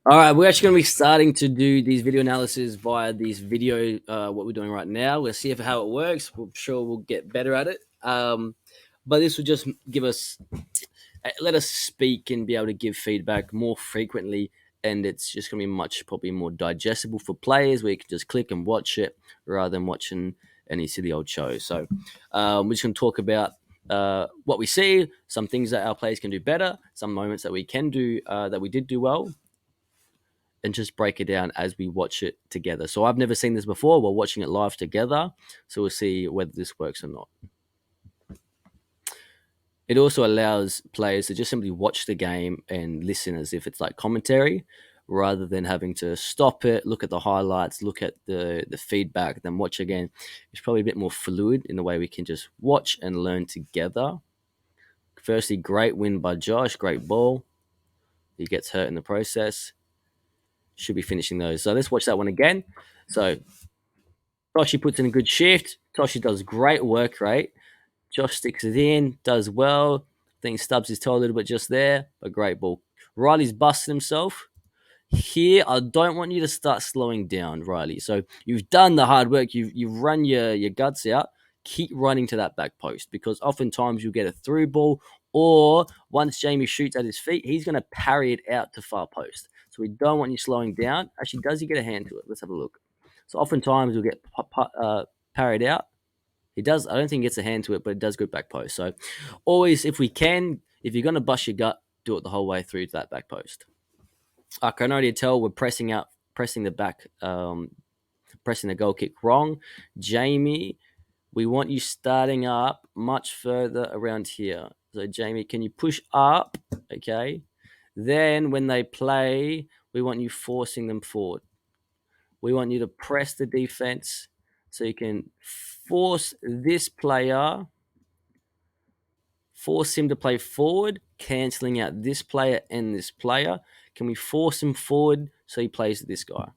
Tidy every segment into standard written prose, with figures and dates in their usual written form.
All right, we're actually going to be starting to do these video analysis via these video, what we're doing right now. We'll see how it works. We're sure we'll get better at it. But this will just give us, let us speak and be able to give feedback more frequently. And it's just going to be much probably more digestible for players where you can just click and watch it rather than watching any silly old shows. So we're just going to talk about what we see, some things that our players can do better, some moments that we can do that we did do well, and just break it down as we watch it together. So I've never seen this before. We're watching it live together, so we'll see whether this works or not. It also allows players to just simply watch the game and listen as if it's like commentary, rather than having to stop it, look at the highlights, look at the feedback, then watch again. It's probably a bit more fluid in the way we can just watch and learn together. Firstly, great win by Josh, great ball. He gets hurt in the process. Should be finishing those. So let's watch that one again. So Toshi puts in a good shift. Toshi does great work rate. Josh sticks it in, does well. I think stubs his toe a little bit just there, but great ball. Riley's busted himself. Here, I don't want you to start slowing down, Riley. So you've done the hard work. You've run your guts out. Keep running to that back post because oftentimes you'll get a through ball, or once Jamie shoots at his feet, he's going to parry it out to far post. So we don't want you slowing down. Actually, does he get a hand to it? Let's have a look. So oftentimes you'll get parried out. He does. I don't think he gets a hand to it, but it does go back post. So always, if we can, if you're going to bust your gut, do it the whole way through to that back post. I can already tell we're pressing the back, pressing the goal kick wrong. Jamie, we want you starting up much further around here. So Jamie, can you push up? Okay. Then when they play, we want you forcing them forward. We want you to press the defense so you can force this player, force him to play forward, cancelling out this player and this player. Can we force him forward so he plays this guy?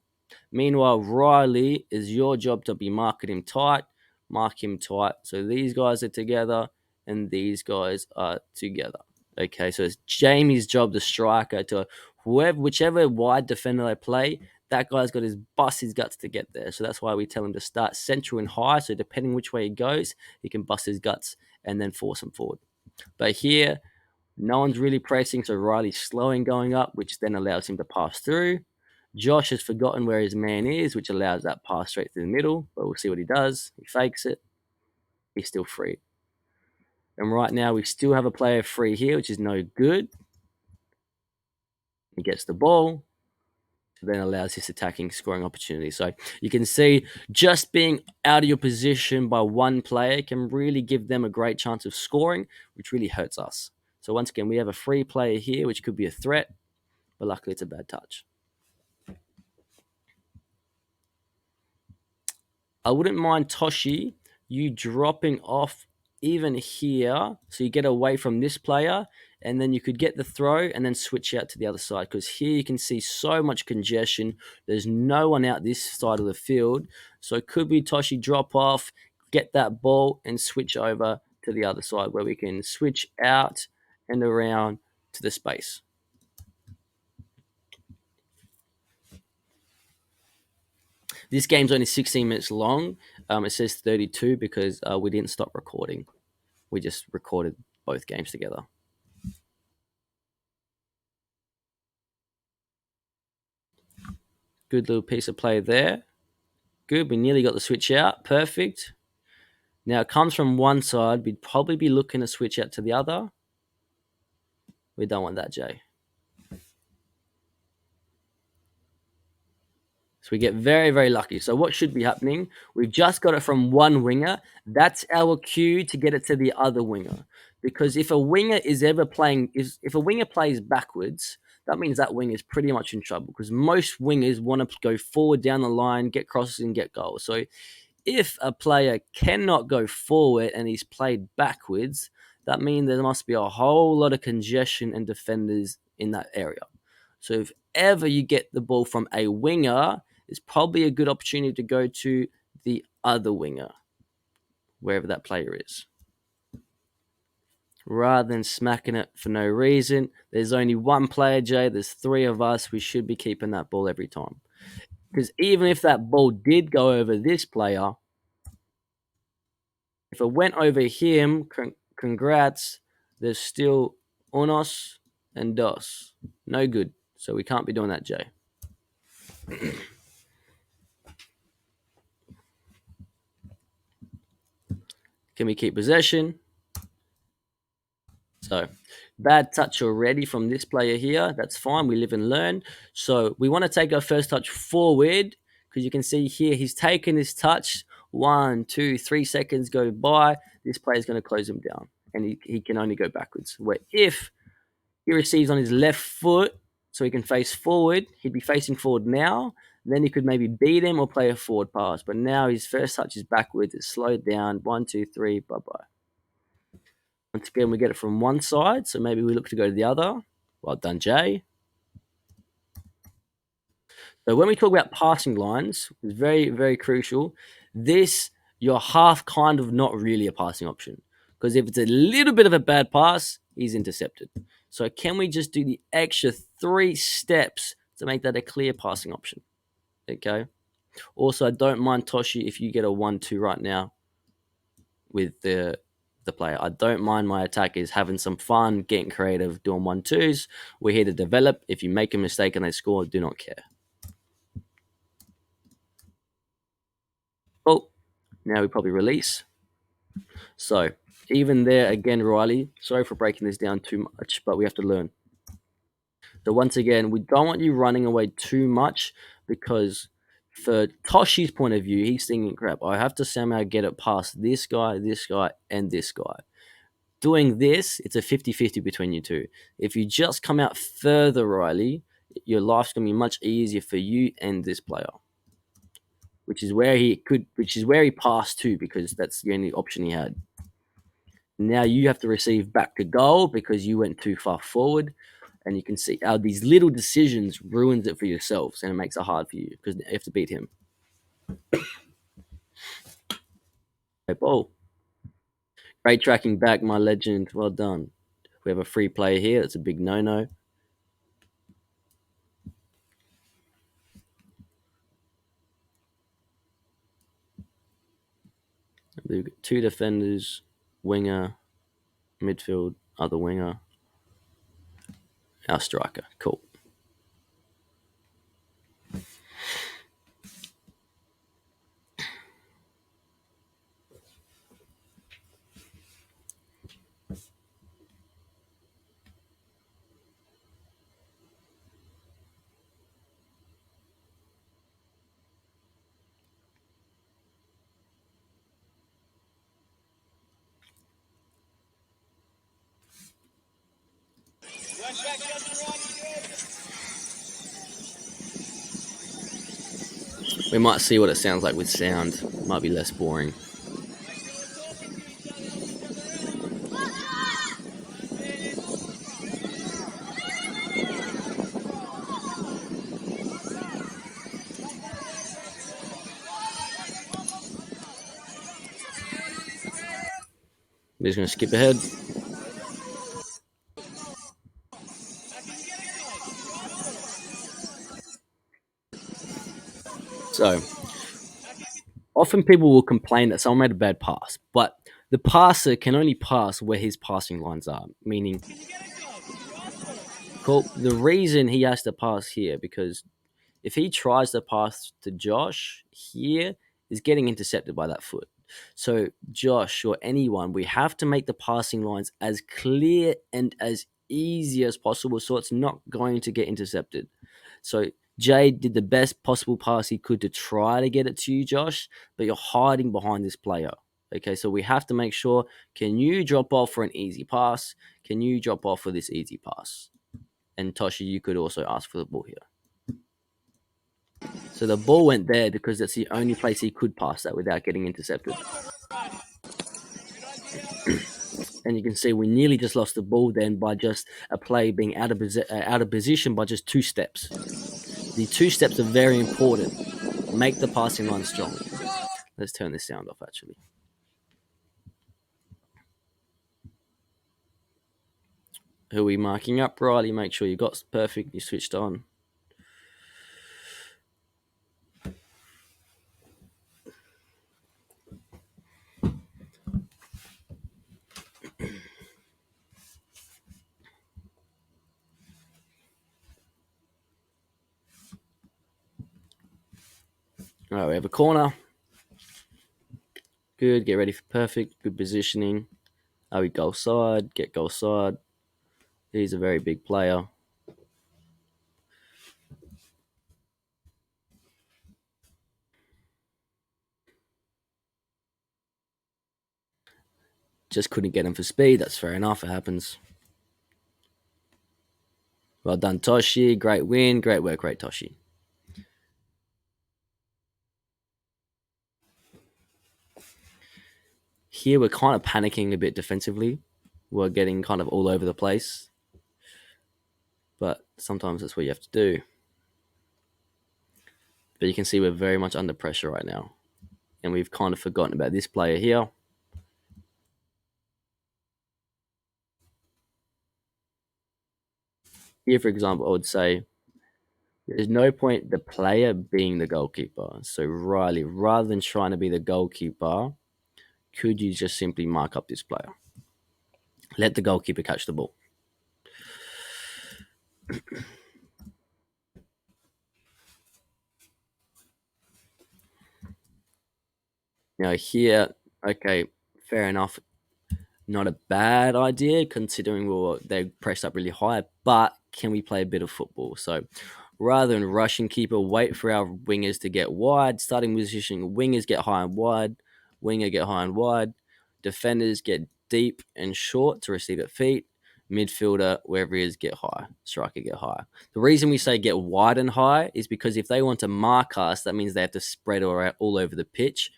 Meanwhile, Riley, is your job to be marking him tight, mark him tight. So these guys are together and these guys are together. Okay, so it's Jamie's job, the striker, to whichever wide defender they play, that guy's got his bust his guts to get there. So that's why we tell him to start central and high. So depending which way he goes, he can bust his guts and then force him forward. But here, no one's really pressing, so Riley's slowing going up, which then allows him to pass through. Josh has forgotten where his man is, which allows that pass straight through the middle, but we'll see what he does. He fakes it. He's still free. And right now, we still have a player free here, which is no good. He gets the ball, then allows his attacking scoring opportunity. So you can see just being out of your position by one player can really give them a great chance of scoring, which really hurts us. So once again, we have a free player here, which could be a threat, but luckily it's a bad touch. I wouldn't mind, Toshi, you dropping off even here so you get away from this player, and then you could get the throw and then switch out to the other side, because here you can see so much congestion. There's no one out this side of the field. So it could be Toshi drop off, get that ball and switch over to the other side where we can switch out and around to the space. This game's only 16 minutes long. It says 32 because we didn't stop recording. We just recorded both games together. Good little piece of play there. Good. We nearly got the switch out. Perfect. Now it comes from one side. We'd probably be looking to switch out to the other. We don't want that, Jay. So we get very, very lucky. So what should be happening? We've just got it from one winger. That's our cue to get it to the other winger. Because if a winger is ever playing, if a winger plays backwards, that means that winger is pretty much in trouble. Because most wingers want to go forward down the line, get crosses and get goals. So if a player cannot go forward and he's played backwards, that means there must be a whole lot of congestion and defenders in that area. So if ever you get the ball from a winger, it's probably a good opportunity to go to the other winger, wherever that player is. rather than smacking it for no reason. There's only one player, Jay. There's three of us. We should be keeping that ball every time. Because even if that ball did go over this player, if it went over him, congrats. There's still unos and dos. No good. So we can't be doing that, Jay. Can we keep possession? So bad touch already from this player here. That's fine. We live and learn. So we want to take our first touch forward because you can see here he's taken his touch. 1, 2, 3 seconds go by. This player is going to close him down and he can only go backwards. Where if he receives on his left foot so he can face forward, he'd be facing forward now. Then he could maybe beat him or play a forward pass. But now his first touch is backwards. It's slowed down. 1, 2, 3. Bye-bye. Once again, we get it from one side, so maybe we look to go to the other. Well done, Jay. So when we talk about passing lines, it's very, very crucial. This, you're half kind of not really a passing option. Because if it's a little bit of a bad pass, he's intercepted. So can we just do the extra 3 steps to make that a clear passing option? Okay. Also, I don't mind, Toshi, if you get a 1-2 right now with the player. I don't mind my attackers having some fun, getting creative, doing 1-2s. We're here to develop. If you make a mistake and they score, do not care. Oh, now we probably release. So even there again, Riley, sorry for breaking this down too much, but we have to learn. So once again, we don't want you running away too much because for Toshi's point of view, he's thinking, crap, I have to somehow get it past this guy, and this guy. Doing this, it's a 50-50 between you two. If you just come out further, Riley, your life's going to be much easier for you and this player. Which is where he passed to because that's the only option he had. Now you have to receive back to goal because you went too far forward. And you can see how these little decisions ruins it for yourselves and it makes it hard for you because you have to beat him. Hey, ball. Great tracking back, my legend. Well done. We have a free player here. It's a big no-no. We've got 2 defenders, winger, midfield, other winger, our striker. Cool. We might see what it sounds like with sound. Might be less boring. We're just going to skip ahead. So, often people will complain that someone made a bad pass, but the passer can only pass where his passing lines are, meaning the reason he has to pass here because if he tries to pass to Josh here, is getting intercepted by that foot. So Josh or anyone, we have to make the passing lines as clear and as easy as possible so it's not going to get intercepted. So Jay did the best possible pass he could to try to get it to you, Josh, but you're hiding behind this player. Okay, so we have to make sure, can you drop off for an easy pass? Can you drop off for this easy pass? And Toshi, you could also ask for the ball here. So the ball went there because that's the only place he could pass that without getting intercepted. And you can see we nearly just lost the ball then by just a play being out of position by just 2 steps. The 2 steps are very important. Make the passing line strong. Let's turn this sound off actually. Who are we marking up, Riley? Make sure you got perfect. You switched on. All right, we have a corner. Good. Get ready for perfect. Good positioning. Are we goal side? Get goal side. He's a very big player. Just couldn't get him for speed. That's fair enough. It happens. Well done, Toshi. Great win. Great work, great Toshi. Here we're kind of panicking a bit defensively. We're getting kind of all over the place. But sometimes that's what you have to do. But you can see we're very much under pressure right now. And we've kind of forgotten about this player here. Here, for example, I would say there's no point the player being the goalkeeper. So Riley, rather than trying to be the goalkeeper, could you just simply mark up this player? Let the goalkeeper catch the ball. Now here, okay, fair enough. Not a bad idea considering they pressed up really high, but can we play a bit of football? So rather than rushing keeper, wait for our wingers to get wide, starting position, wingers get high and wide, winger get high and wide, defenders get deep and short to receive at feet, midfielder, wherever he is, get high, striker get high. The reason we say get wide and high is because if they want to mark us, that means they have to spread all over the pitch,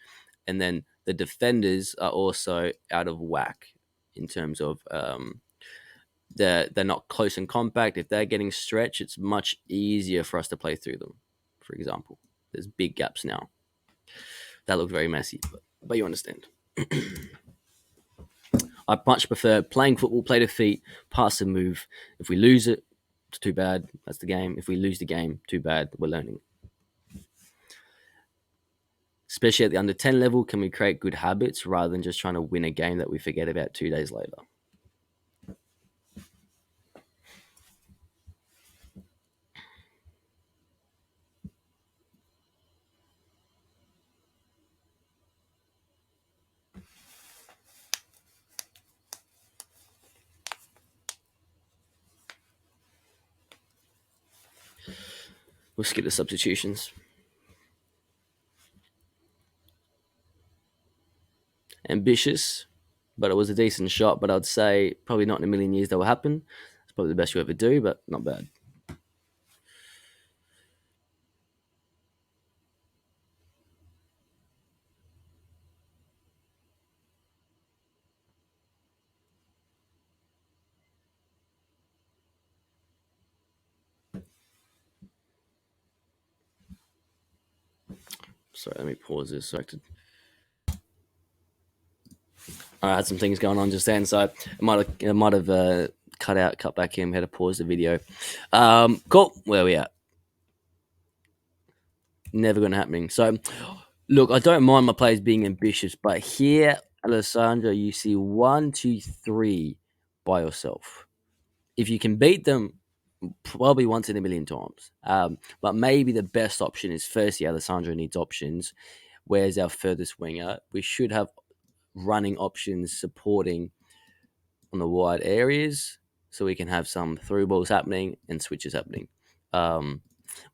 and then the defenders are also out of whack in terms of they're not close and compact. If they're getting stretched, it's much easier for us to play through them. For example, there's big gaps now. That looks very messy, but you understand. I much prefer playing football, play to feet, pass and move. If we lose it, it's too bad. That's the game. If we lose the game, too bad. We're learning. Especially at the under 10 level, can we create good habits rather than just trying to win a game that we forget about 2 days later? We'll skip the substitutions. Ambitious, but it was a decent shot. But I'd say probably not in a million years that will happen. It's probably the best you ever do, but not bad. Sorry, let me pause this. I had some things going on just then, so it might have cut back in. We had to pause the video. Cool. Where are we at? Never going to happen. So, look, I don't mind my players being ambitious, but here, Alessandro, you see 1, 2, 3 by yourself. If you can beat them, probably once in a million times. But maybe the best option is firstly, Alessandro needs options. Where's our furthest winger? We should have running options supporting on the wide areas so we can have some through balls happening and switches happening. Um,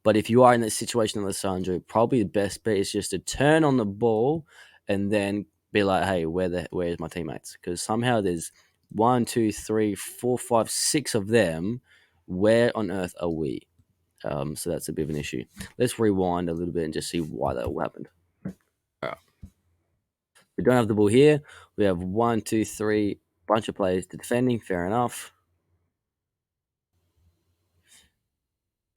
but if you are in that situation, Alessandro, probably the best bet is just to turn on the ball and then be like, "Hey, where's my teammates?" Because somehow there's 1, 2, 3, 4, 5, 6 of them. Where on earth are we? So that's a bit of an issue. Let's rewind a little bit and just see why that all happened. All right. We don't have the ball here. We have 1, 2, 3, bunch of players to defending. Fair enough.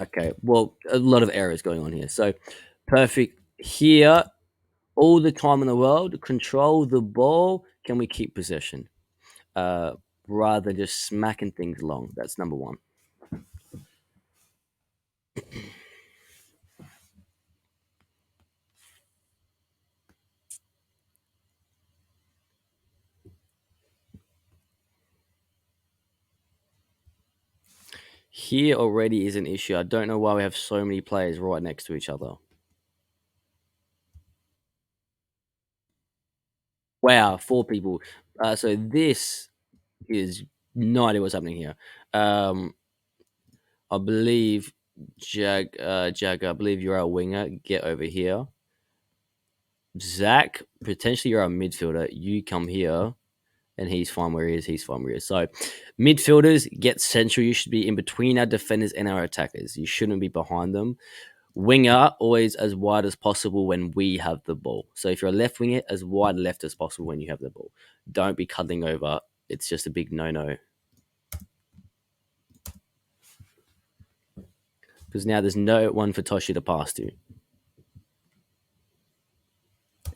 Okay. Well, a lot of errors going on here. So perfect here. All the time in the world, control the ball. Can we keep possession? Uh, rather than just smacking things long. That's number one. Here already is an issue. I don't know why we have so many players right next to each other. Wow, four people. So this is no idea what's happening here. Um, I believe Jag, I believe you're our winger. Get over here. Zach, potentially you're our midfielder. You come here, and he's fine where he is. He's fine where he is. So, midfielders get central. You should be in between our defenders and our attackers. You shouldn't be behind them. Winger, always as wide as possible when we have the ball. So if you're a left winger, as wide left as possible when you have the ball. Don't be cuddling over. It's just a big no-no. Because now there's no one for Toshi to pass to.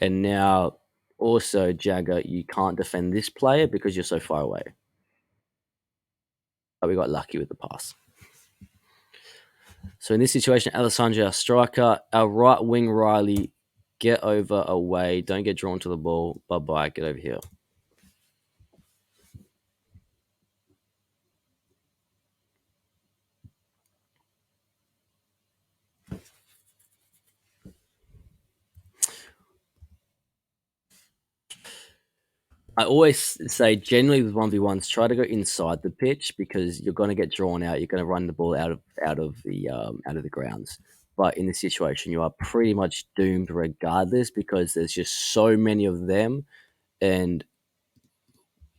And now also, Jagger, you can't defend this player because you're so far away. But we got lucky with the pass. So in this situation, Alessandro, our striker, our right wing, Riley, get over away. Don't get drawn to the ball. Bye-bye. Get over here. I always say, generally with 1v1s, try to go inside the pitch because you're going to get drawn out. You're going to run the ball out of the grounds. But in this situation, you are pretty much doomed regardless because there's just so many of them. And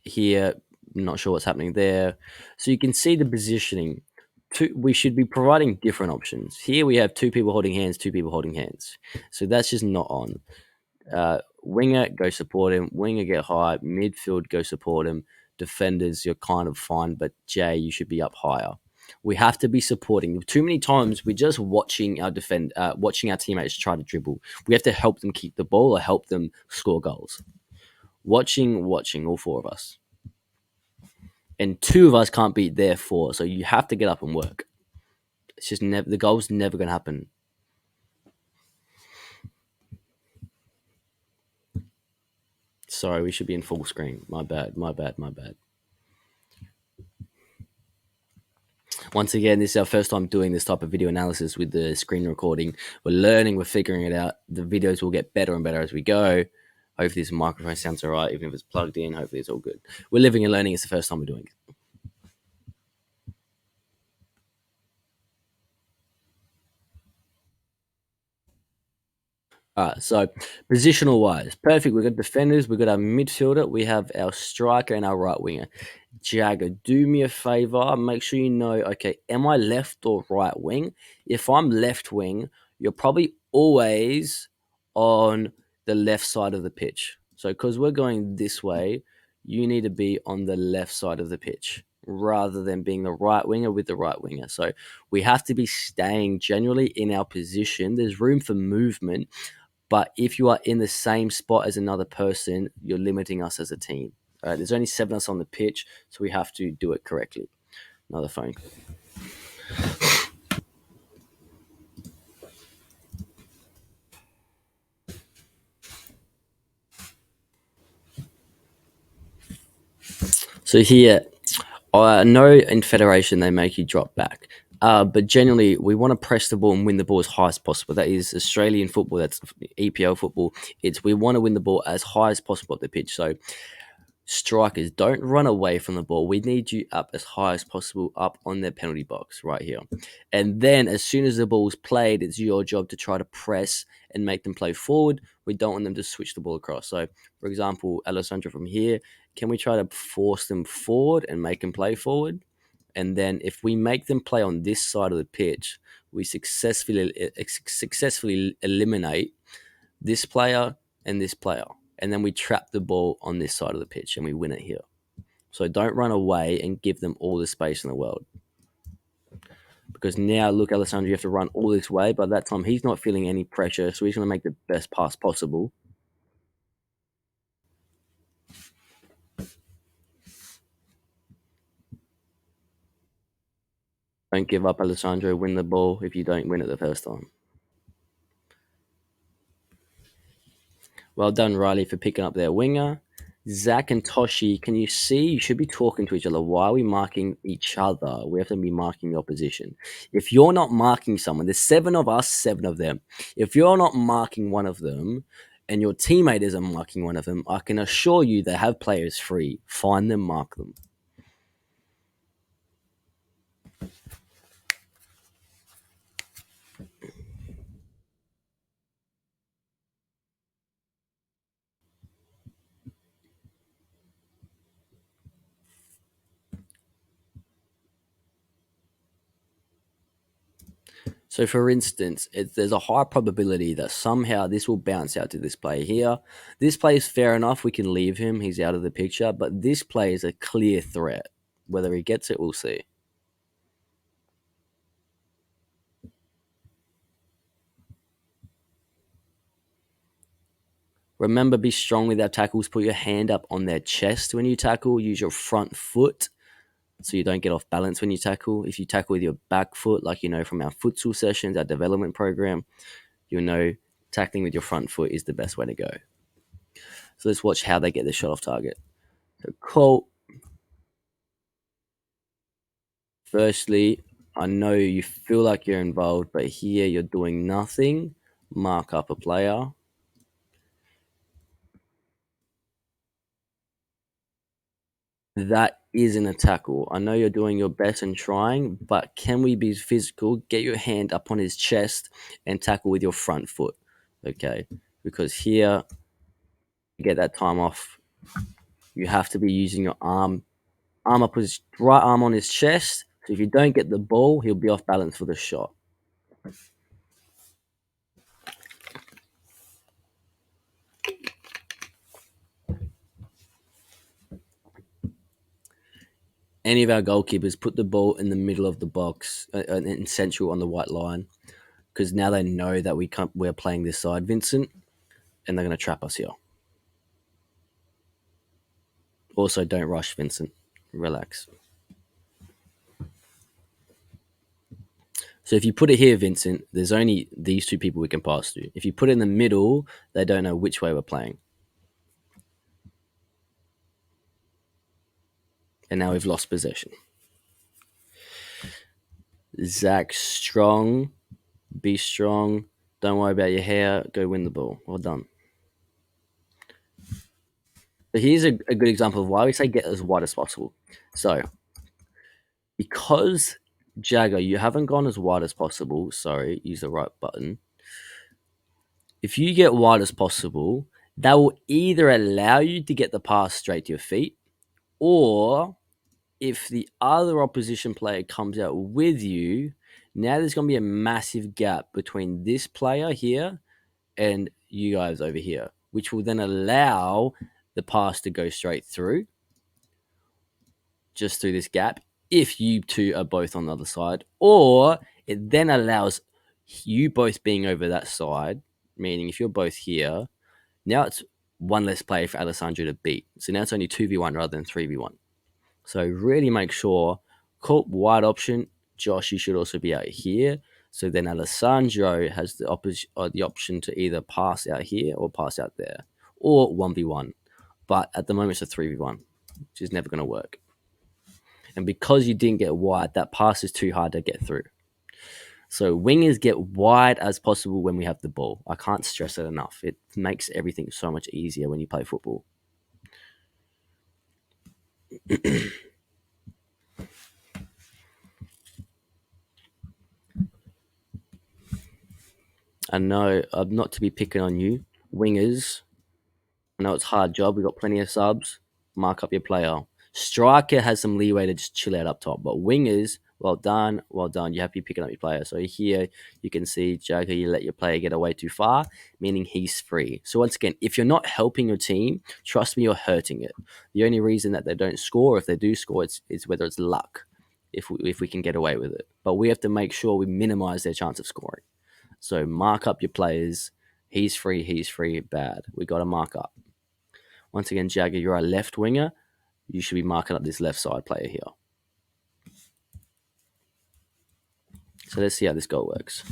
here, not sure what's happening there. So you can see the positioning. We should be providing different options. Here we have two people holding hands, two people holding hands. So that's just not on. Winger, go support him. Winger, get high. Midfield, go support him. Defenders, you're kind of fine, but Jay, you should be up higher. We have to be supporting. Too many times we're just watching our teammates try to dribble. We have to help them keep the ball or help them score goals. Watching, all four of us, and two of us can't beat their four. So you have to get up and work. It's just never the goal's never going to happen. Sorry, we should be in full screen. My bad. Once again, this is our first time doing this type of video analysis with the screen recording. We're learning, we're figuring it out. The videos will get better and better as we go. Hopefully, this microphone sounds all right, even if it's plugged in. Hopefully, it's all good. We're living and learning. It's the first time we're doing it. All right, so positional wise, perfect. We've got defenders, we've got our midfielder, we have our striker and our right winger. Jagger, do me a favor. Make sure you know, okay, am I left or right wing? If I'm left wing, you're probably always on the left side of the pitch. So, because we're going this way, you need to be on the left side of the pitch rather than being the right winger with the right winger. So, we have to be staying generally in our position. There's room for movement, but if you are in the same spot as another person, you're limiting us as a team. There's only seven of us on the pitch, so we have to do it correctly. Another phone. So here, I know in Federation they make you drop back. But generally, we want to press the ball and win the ball as high as possible. That is Australian football. That's EPL football. We want to win the ball as high as possible at the pitch. So strikers, don't run away from the ball. We need you up as high as possible, up on their penalty box right here. And then as soon as the ball's played, it's your job to try to press and make them play forward. We don't want them to switch the ball across. So, for example, Alessandro from here, can we try to force them forward and make them play forward? And then if we make them play on this side of the pitch, we successfully eliminate this player and this player. And then we trap the ball on this side of the pitch and we win it here. So don't run away and give them all the space in the world. Because now, look, Alessandro, you have to run all this way. By that time, he's not feeling any pressure. So he's going to make the best pass possible. Don't give up, Alessandro. Win the ball if you don't win it the first time. Well done, Riley, for picking up their winger. Zach and Toshi, can you see? You should be talking to each other. Why are we marking each other? We have to be marking the opposition. If you're not marking someone, there's seven of us, seven of them. If you're not marking one of them and your teammate isn't marking one of them, I can assure you they have players free. Find them, mark them. So, for instance, there's a high probability that somehow this will bounce out to this player here. This play is fair enough. We can leave him. He's out of the picture. But this play is a clear threat. Whether he gets it, we'll see. Remember, be strong with our tackles. Put your hand up on their chest when you tackle. Use your front foot so you don't get off balance when you tackle. If you tackle with your back foot, like you know from our futsal sessions, our development program, you'll know tackling with your front foot is the best way to go. So let's watch how they get the shot off target. So Colt, firstly, I know you feel like you're involved, but here you're doing nothing. Mark up a player. That isn't a tackle. I know you're doing your best and trying, but can we be physical? Get your hand up on his chest and tackle with your front foot. Okay. Because here, to get that time off, you have to be using your arm up his right arm on his chest. So if you don't get the ball, he'll be off balance for the shot. Any of our goalkeepers put the ball in the middle of the box in central on the white line, because now they know that we're playing this side, Vincent, and they're going to trap us here. Also, don't rush, Vincent. Relax. So if you put it here, Vincent, there's only these two people we can pass to. If you put it in the middle, they don't know which way we're playing. And now we've lost possession. Zach, strong. Be strong. Don't worry about your hair. Go win the ball. Well done. So here's a good example of why we say get as wide as possible. So because Jagger, you haven't gone as wide as possible. Sorry, use the right button. If you get wide as possible, that will either allow you to get the pass straight to your feet, or if the other opposition player comes out with you, now there's going to be a massive gap between this player here and you guys over here, which will then allow the pass to go straight through, just through this gap, if you two are both on the other side, or it then allows you both being over that side, meaning if you're both here, now it's one less player for Alessandro to beat. So now it's only 2v1 rather than 3v1. So really make sure, Colt wide option, Josh, you should also be out here. So then Alessandro has the option to either pass out here or pass out there, or 1v1. But at the moment it's a 3v1, which is never going to work. And because you didn't get wide, that pass is too hard to get through. So wingers get wide as possible when we have the ball. I can't stress it enough. It makes everything so much easier when you play football. I know I'm not to be picking on you. Wingers, I know it's a hard job. We've got plenty of subs. Mark up your player. Striker has some leeway to just chill out up top. But wingers, well done, well done. You have to be picking up your player. So here you can see Jagger, you let your player get away too far, meaning he's free. So once again, if you're not helping your team, trust me, you're hurting it. The only reason that they don't score, if they do score, it's whether it's luck, if we can get away with it. But we have to make sure we minimize their chance of scoring. So mark up your players. He's free, bad. We got to mark up. Once again, Jagger, you're a left winger. You should be marking up this left side player here. So let's see how this goal works.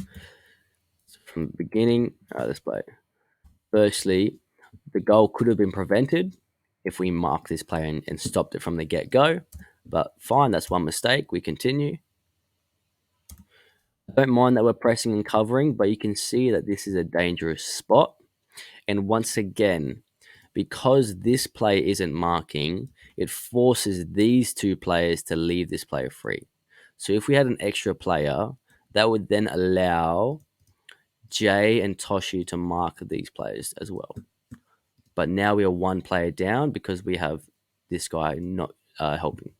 From the beginning, let's play. Firstly, the goal could have been prevented if we marked this play and stopped it from the get go. But fine, that's one mistake. We continue. I don't mind that we're pressing and covering, but you can see that this is a dangerous spot. And once again, because this play isn't marking, it forces these two players to leave this player free. So if we had an extra player, that would then allow Jay and Toshi to mark these players as well. But now we are one player down because we have this guy not helping,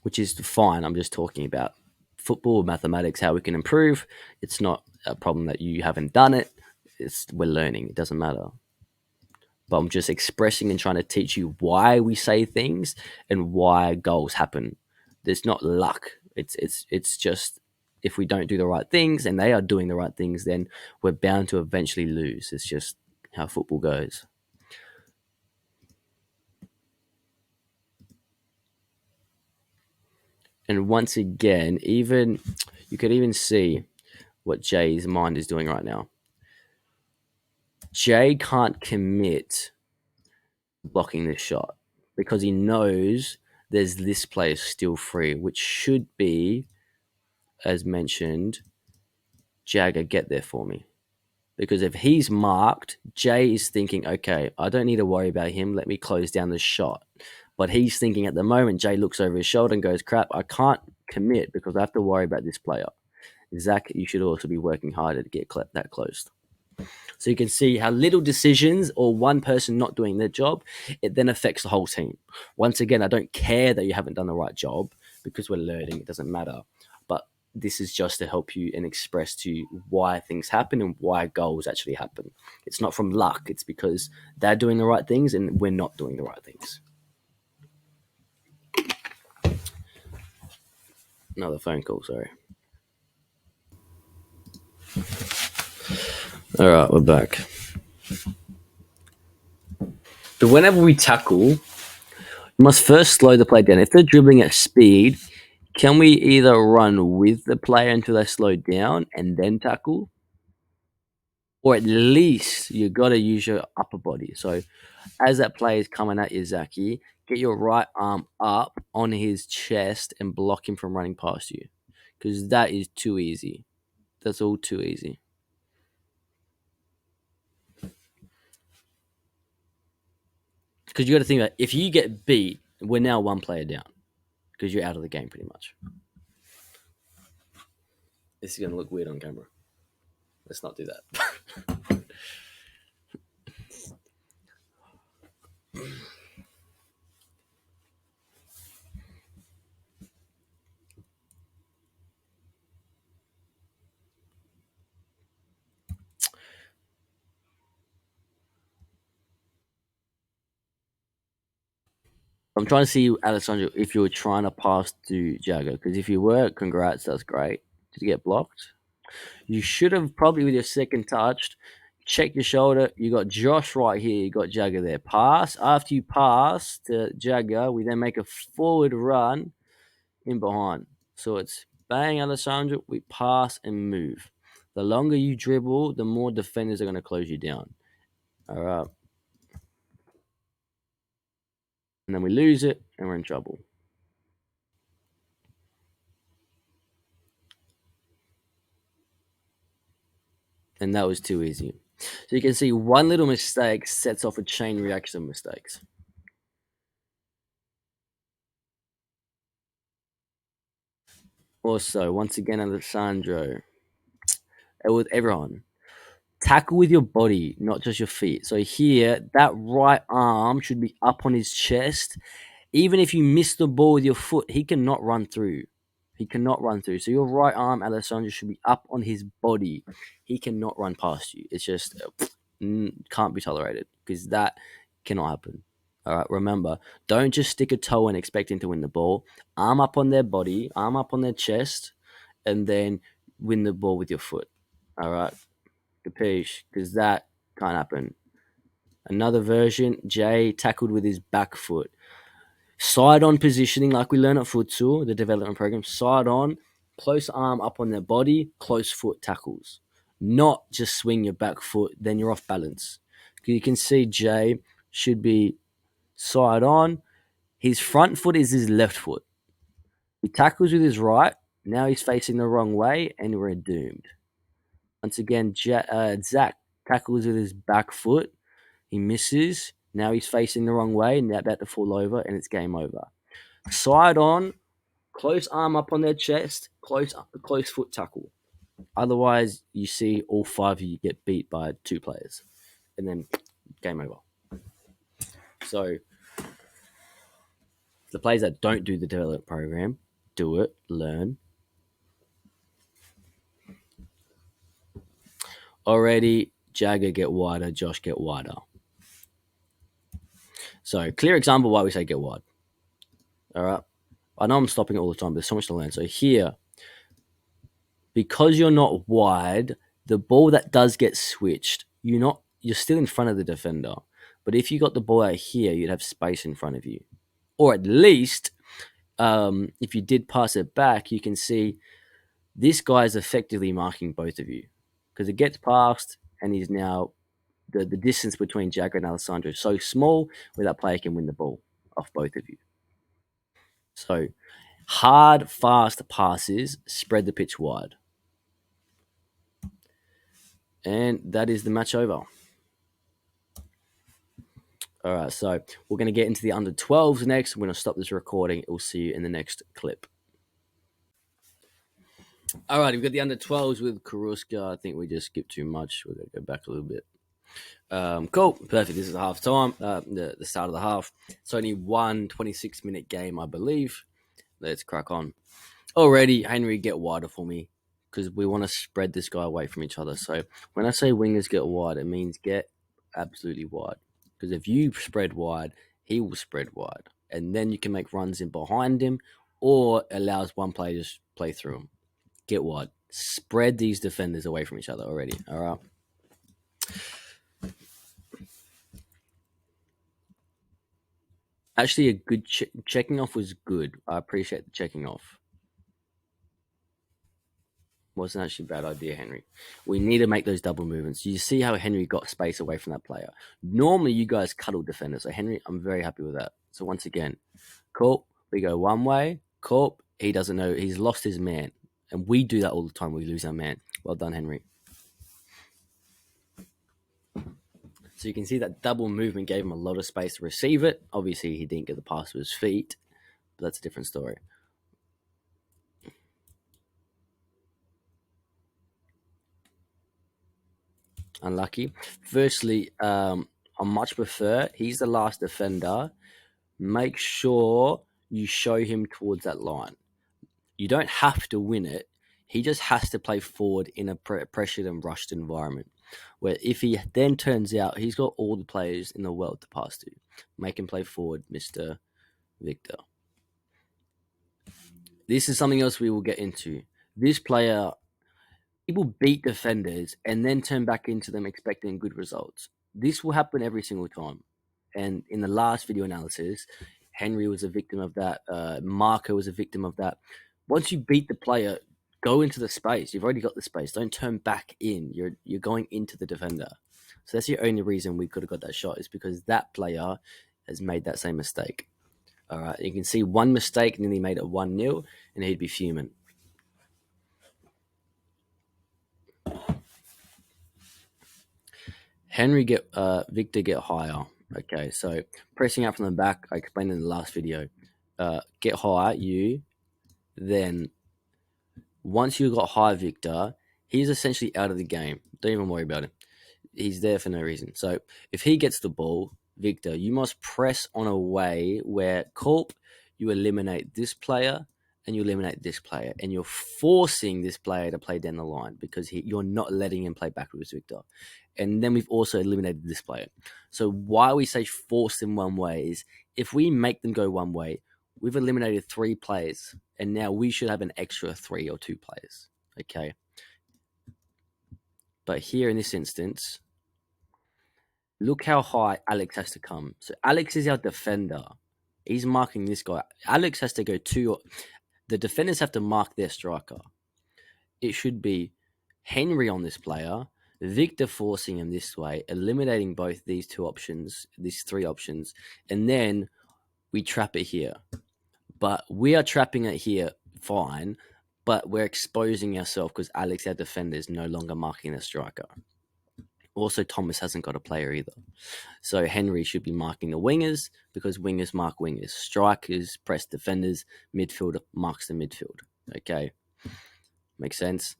which is fine. I'm just talking about football, mathematics, how we can improve. It's not a problem that you haven't done it. We're learning. It doesn't matter. But I'm just expressing and trying to teach you why we say things and why goals happen. There's not luck. It's just if we don't do the right things and they are doing the right things, then we're bound to eventually lose. It's just how football goes. And once again, even you could even see what Jay's mind is doing right now. Jay can't commit blocking this shot because he knows there's this player still free, which should be, as mentioned, Jagger, get there for me. Because if he's marked, Jay is thinking, okay, I don't need to worry about him. Let me close down the shot. But he's thinking at the moment, Jay looks over his shoulder and goes, crap, I can't commit because I have to worry about this player. Zach, you should also be working harder to get that closed. So you can see how little decisions or one person not doing their job, it then affects the whole team. Once again, I don't care that you haven't done the right job because we're learning. It doesn't matter. But this is just to help you and express to you why things happen and why goals actually happen. It's not from luck. It's because they're doing the right things and we're not doing the right things. Another phone call, sorry. All right, we're back. But whenever we tackle, we must first slow the play down. If they're dribbling at speed, can we either run with the player until they slow down and then tackle? Or at least you got to use your upper body. So as that player is coming at you, Zaki, get your right arm up on his chest and block him from running past you. Because that is too easy. That's all too easy. Because you got to think about if you get beat, we're now one player down. Because you're out of the game pretty much. This is going to look weird on camera. Let's not do that. I'm trying to see, Alessandro, if you were trying to pass to Jago. Because if you were, congrats, that's great. Did you get blocked? You should have probably, with your second touch, check your shoulder. You got Josh right here. You got Jagger there. Pass. After you pass to Jagger, we then make a forward run in behind. So it's bang, Alessandro. We pass and move. The longer you dribble, the more defenders are going to close you down. All right. And then we lose it and we're in trouble. And that was too easy. So you can see one little mistake sets off a chain reaction of mistakes. Also, once again, Alessandro, with everyone, tackle with your body, not just your feet. So here, that right arm should be up on his chest. Even if you miss the ball with your foot, he cannot run through. He cannot run through. So your right arm, Alessandro, should be up on his body. He cannot run past you. It's just can't be tolerated because that cannot happen. All right, remember, don't just stick a toe and expect him to win the ball. Arm up on their body, arm up on their chest, and then win the ball with your foot. All right, capiche? Because that can't happen. Another version, Jay tackled with his back foot. Side on positioning, like we learn at futsal, the development program. Side on, close arm up on their body, close foot tackles. Not just swing your back foot, then you're off balance. You can see Jay should be side on. His front foot is his left foot. He tackles with his right. Now he's facing the wrong way, and we're doomed. Once again, Zach tackles with his back foot. He misses. Now he's facing the wrong way, and they're about to fall over, and it's game over. Side on, close arm up on their chest, close foot tackle. Otherwise, you see all five of you get beat by two players, and then game over. So the players that don't do the development program, do it, learn. Already, Jagger get wider, Josh get wider. So clear example why we say get wide. All right. I know I'm stopping it all the time, but there's so much to learn. So here, because you're not wide, the ball that does get switched, you're still in front of the defender. But if you got the ball out here, you'd have space in front of you. Or at least, if you did pass it back, you can see this guy is effectively marking both of you. Because it gets past, and he's now, the distance between Jagger and Alessandro is so small where that player can win the ball off both of you. So hard, fast passes spread the pitch wide. And that is the match over. All right, so we're going to get into the under 12s next. I'm going to stop this recording. We'll see you in the next clip. All right, we've got the under 12s with Karuska. I think we just skipped too much. We're going to go back a little bit. Cool, perfect. This is half time, the start of the half. It's only one 26-minute game, I believe. Let's crack on. Already, Henry, get wider for me because we want to spread this guy away from each other. So when I say wingers get wide, it means get absolutely wide. Because if you spread wide, he will spread wide. And then you can make runs in behind him or allows one player to just play through him. Get wide. Spread these defenders away from each other already. All right. Actually, a good checking off was good. I appreciate the checking off. Wasn't actually a bad idea, Henry. We need to make those double movements. You see how Henry got space away from that player. Normally, you guys cuddle defenders. So, Henry, I'm very happy with that. So, once again, cool. We go one way. Cool. He doesn't know. He's lost his man. And we do that all the time. We lose our man. Well done, Henry. So, you can see that double movement gave him a lot of space to receive it. Obviously, he didn't get the pass with his feet. But that's a different story. Unlucky. Firstly, I much prefer, he's the last defender. Make sure you show him towards that line. You don't have to win it. He just has to play forward in a pressured and rushed environment. Where if he then turns out he's got all the players in the world to pass to, make him play forward, Mr. Victor. This is something else we will get into. This player, people beat defenders and then turn back into them expecting good results. This will happen every single time. And in the last video analysis, Henry was a victim of that. Marco was a victim of that. Once you beat the player, go into the space. You've already got the space. Don't turn back in. You're going into the defender. So that's the only reason we could have got that shot is because that player has made that same mistake. All right, you can see one mistake and then he made it 1-0 and he'd be fuming. Victor get higher. Okay, so pressing out from the back, I explained in the last video. Get high, then once you got high Victor, he's essentially out of the game. Don't even worry about him. He's there for no reason. So if he gets the ball, Victor, you must press on a way where Culp, you eliminate this player and you eliminate this player. And you're forcing this player to play down the line because you're not letting him play backwards, Victor. And then we've also eliminated this player. So why we say force them one way is if we make them go one way, we've eliminated 3 players. And now we should have an extra 3 or 2 players. Okay. But here in this instance, look how high Alex has to come. So Alex is our defender. He's marking this guy. Alex has to go 2. the defenders have to mark their striker. It should be Henry on this player, Victor forcing him this way, eliminating both these two options, these three options, and then we trap it here. But we are trapping it here fine, but we're exposing ourselves because Alex, our defender, is no longer marking the striker. Also, Thomas hasn't got a player either. So Henry should be marking the wingers because wingers mark wingers. Strikers press defenders. Midfield marks the midfield. Okay. Makes sense?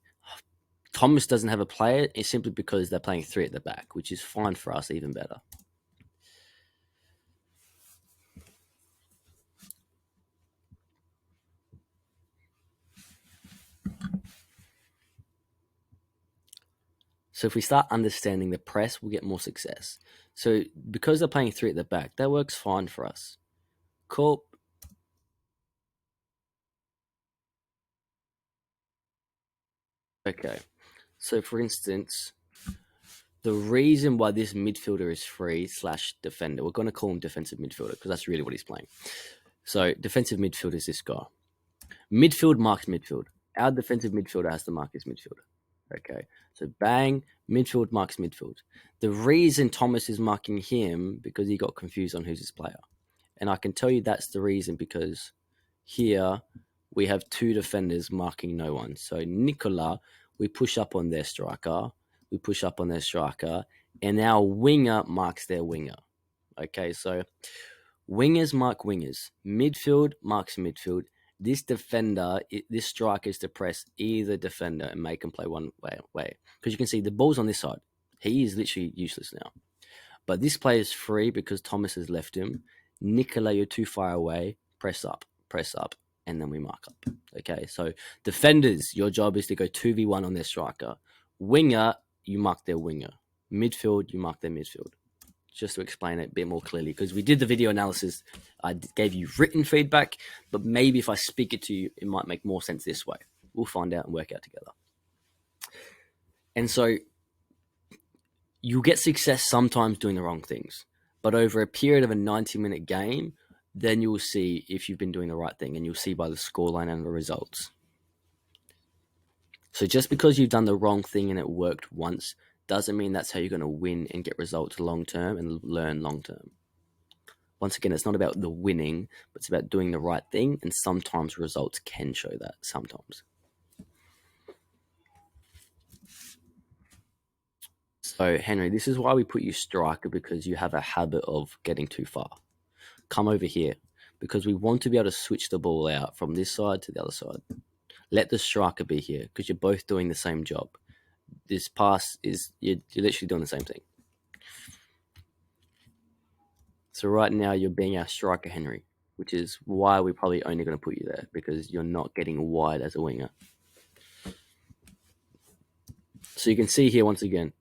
Thomas doesn't have a player. It's simply because they're playing three at the back, which is fine for us, even better. So if we start understanding the press, we'll get more success. So because they're playing three at the back, that works fine for us. Cool. Okay. So for instance, the reason why this midfielder is free / defender, we're going to call him defensive midfielder because that's really what he's playing. So defensive midfielder is this guy. Midfield marks midfield. Our defensive midfielder has to mark his midfielder. Okay, so bang, midfield marks midfield. The reason Thomas is marking him because he got confused on who's his player. And I can tell you that's the reason because here we have two defenders marking no one. So Nicola, we push up on their striker, and our winger marks their winger. Okay, so wingers mark wingers. Midfield marks midfield. This defender, this striker is to press either defender and make him play one way. Because you can see the ball's on this side. He is literally useless now. But this player is free because Thomas has left him. Nicola, you're too far away. Press up, and then we mark up. Okay, so defenders, your job is to go 2v1 on their striker. Winger, you mark their winger. Midfield, you mark their midfield. Just to explain it a bit more clearly, because we did the video analysis, I gave you written feedback, but maybe if I speak it to you, it might make more sense this way. We'll find out and work out together. And so you'll get success sometimes doing the wrong things, but over a period of a 90-minute game, then you'll see if you've been doing the right thing, and you'll see by the scoreline and the results. So just because you've done the wrong thing and it worked once doesn't mean that's how you're going to win and get results long term and learn long term. Once again, it's not about the winning, but it's about doing the right thing, and sometimes results can show that, sometimes. So, Henry, this is why we put you striker, because you have a habit of getting too far. Come over here, because we want to be able to switch the ball out from this side to the other side. Let the striker be here, because you're both doing the same job. This pass is, you're literally doing the same thing. So right now you're being our striker, Henry, which is why we're probably only going to put you there, because you're not getting wide as a winger. So you can see here once again,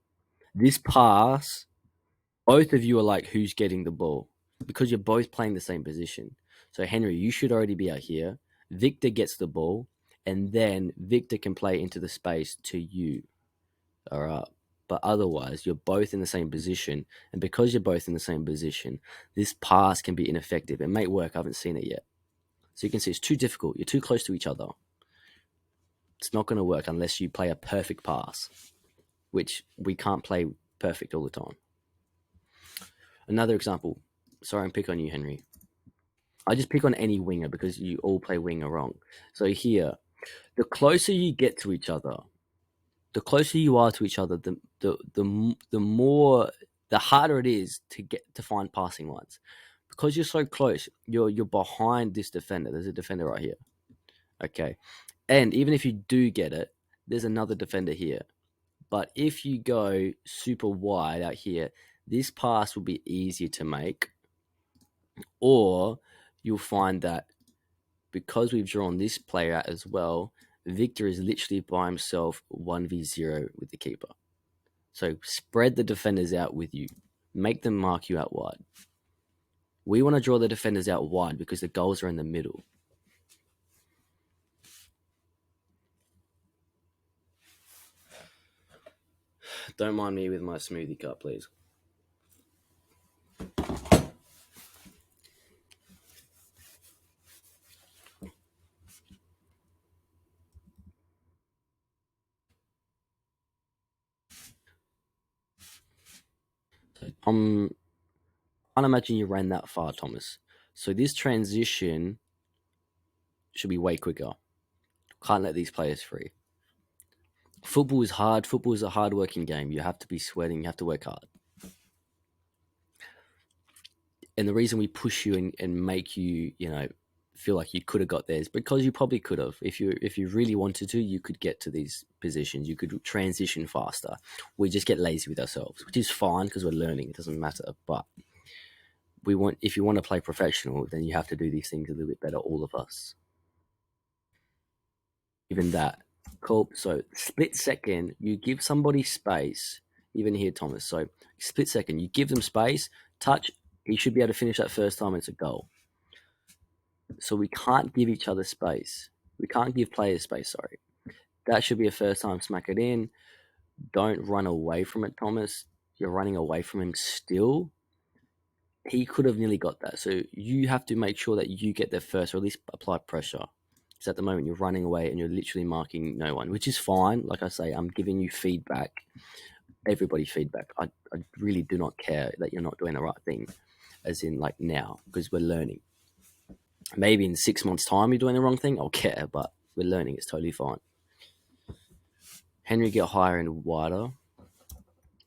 this pass, both of you are like, who's getting the ball? Because you're both playing the same position. So Henry, you should already be out here. Victor gets the ball, and then Victor can play into the space to you. All right. But otherwise, you're both in the same position. And because you're both in the same position, this pass can be ineffective. It may work. I haven't seen it yet. So you can see it's too difficult. You're too close to each other. It's not going to work unless you play a perfect pass, which we can't play perfect all the time. Another example. Sorry, I'm picking on you, Henry. I just pick on any winger because you all play winger wrong. So here, the closer you get to each other, the closer you are to each other, the more, the harder it is to get to find passing lines, because you're so close. You're behind this defender. There's a defender right here. Okay, and even if you do get it, there's another defender here. But if you go super wide out here, this pass will be easier to make, or you'll find that because we've drawn this player out as well, Victor is literally by himself 1v0 with the keeper. So spread the defenders out with you. Make them mark you out wide. We want to draw the defenders out wide because the goals are in the middle. Don't mind me with my smoothie cup, please. I'm can't imagine you ran that far, Thomas. So this transition should be way quicker. Can't let these players free. Football is hard. Football is a hard working game. You have to be sweating. You have to work hard. And the reason we push you and make you, feel like you could have got there is because you probably could have. If you really wanted to, you could get to these positions. You could transition faster. We just get lazy with ourselves, which is fine because we're learning. It doesn't matter. But if you want to play professional, then you have to do these things a little bit better, all of us. Even that. Cool. So split second, you give somebody space, even here, Thomas. So split second, you give them space, touch, he should be able to finish that first time, it's a goal. So we can't give each other space. We can't give players space, sorry. That should be a first time, smack it in. Don't run away from it, Thomas. You're running away from him still. He could have nearly got that. So you have to make sure that you get there first, or at least apply pressure. Because at the moment you're running away and you're literally marking no one, which is fine. Like I say, I'm giving you feedback, everybody feedback. I really do not care that you're not doing the right thing, as in like now, because we're learning. Maybe in 6 months' time you're doing the wrong thing, I'll care, but we're learning. It's totally fine. Henry get higher and wider.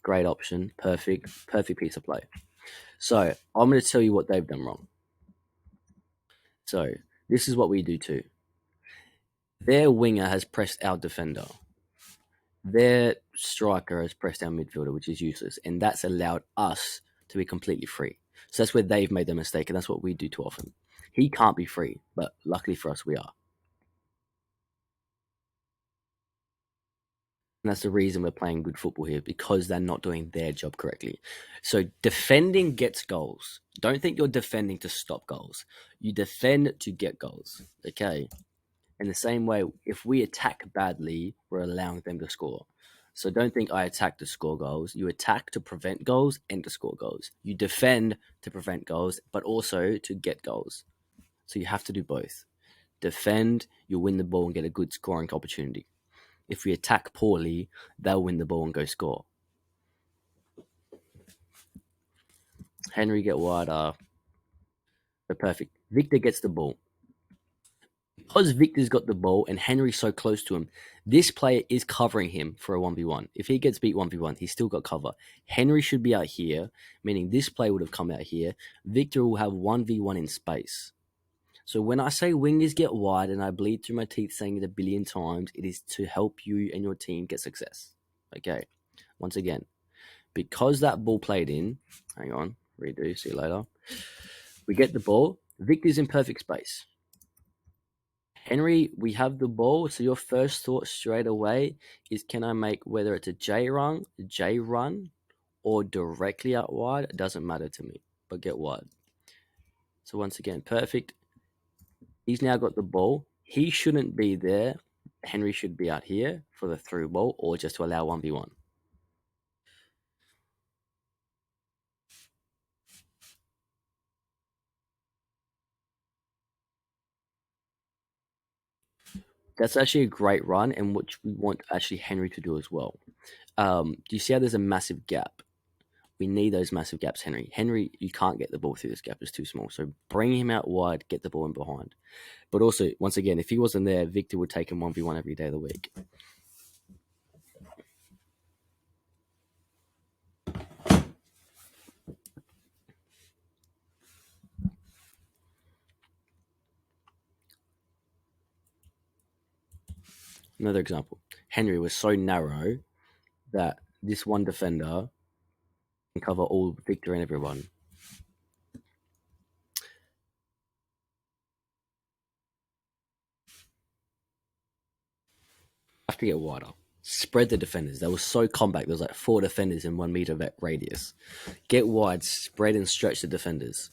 Great option. Perfect piece of play. So I'm going to tell you what they've done wrong. So this is what we do too. Their winger has pressed our defender. Their striker has pressed our midfielder, which is useless, and that's allowed us to be completely free. So that's where they've made the mistake, and that's what we do too often. He can't be free, but luckily for us, we are. And that's the reason we're playing good football here, because they're not doing their job correctly. So defending gets goals. Don't think you're defending to stop goals. You defend to get goals. Okay. In the same way, if we attack badly, we're allowing them to score. So don't think I attack to score goals. You attack to prevent goals and to score goals. You defend to prevent goals, but also to get goals. So you have to do both. Defend, you'll win the ball and get a good scoring opportunity. If we attack poorly, they'll win the ball and go score. Henry get wider. Perfect. Victor gets the ball. Because Victor's got the ball and Henry's so close to him, this player is covering him for a 1v1. If he gets beat 1v1, he's still got cover. Henry should be out here, meaning this player would have come out here. Victor will have 1v1 in space. So when I say wingers get wide, and I bleed through my teeth saying it a billion times, it is to help you and your team get success. Okay, once again, because that ball played in, hang on, redo, see you later. We get the ball. Victor's in perfect space. Henry, we have the ball, so your first thought straight away is, can I make, whether it's a J run, or directly out wide? It doesn't matter to me, but get wide. So once again, perfect. He's now got the ball. He shouldn't be there. Henry should be out here for the through ball, or just to allow 1v1. That's actually a great run, and which we want actually Henry to do as well. Do you see how there's a massive gap? We need those massive gaps, Henry. Henry, you can't get the ball through this gap. It's too small. So bring him out wide, get the ball in behind. But also, once again, if he wasn't there, Victor would take him 1v1 every day of the week. Another example. Henry was so narrow that this one defender can cover all Victor and everyone. Have to get wider. Spread the defenders. They were so compact. There was like 4 defenders in 1 meter radius. Get wide, spread and stretch the defenders.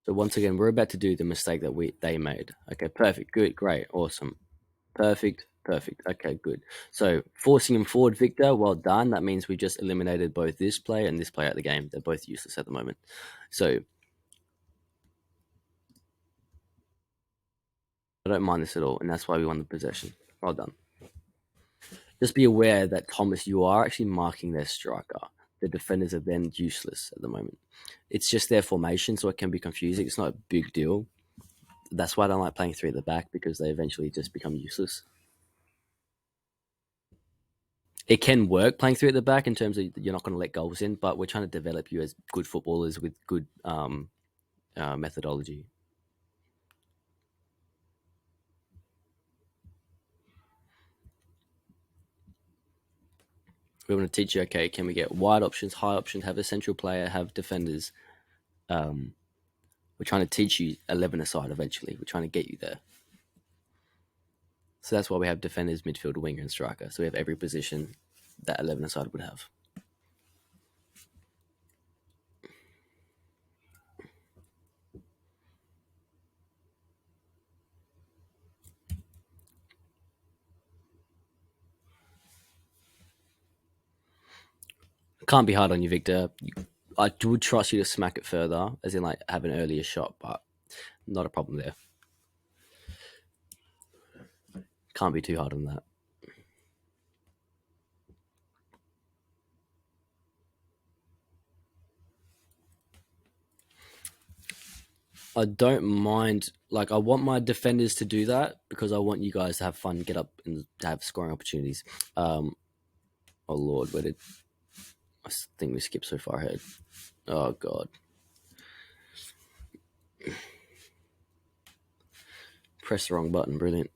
So once again, we're about to do the mistake that they made. Okay, perfect, good, great, awesome, perfect. Okay, good. So forcing him forward, Victor. Well done. That means we just eliminated both this player and this player out of the game. They're both useless at the moment. So I don't mind this at all, and that's why we won the possession. Well done. Just be aware that Thomas, you are actually marking their striker. The defenders are then useless at the moment. It's just their formation, so it can be confusing. It's not a big deal. That's why I don't like playing three at the back, because they eventually just become useless. It can work playing three at the back in terms of you're not going to let goals in, but we're trying to develop you as good footballers with good methodology. We want to teach you, okay, can we get wide options, high options, have a central player, have defenders. We're trying to teach you 11 aside eventually. We're trying to get you there. So that's why we have defenders, midfielder, winger, and striker. So we have every position that 11 aside would have. Can't be hard on you, Victor. I would trust you to smack it further, as in like have an earlier shot, but not a problem there. Can't be too hard on that. I don't mind. Like, I want my defenders to do that because I want you guys to have fun, get up, and have scoring opportunities. Oh Lord, where did I think we skipped so far ahead? Oh God, press the wrong button. Brilliant.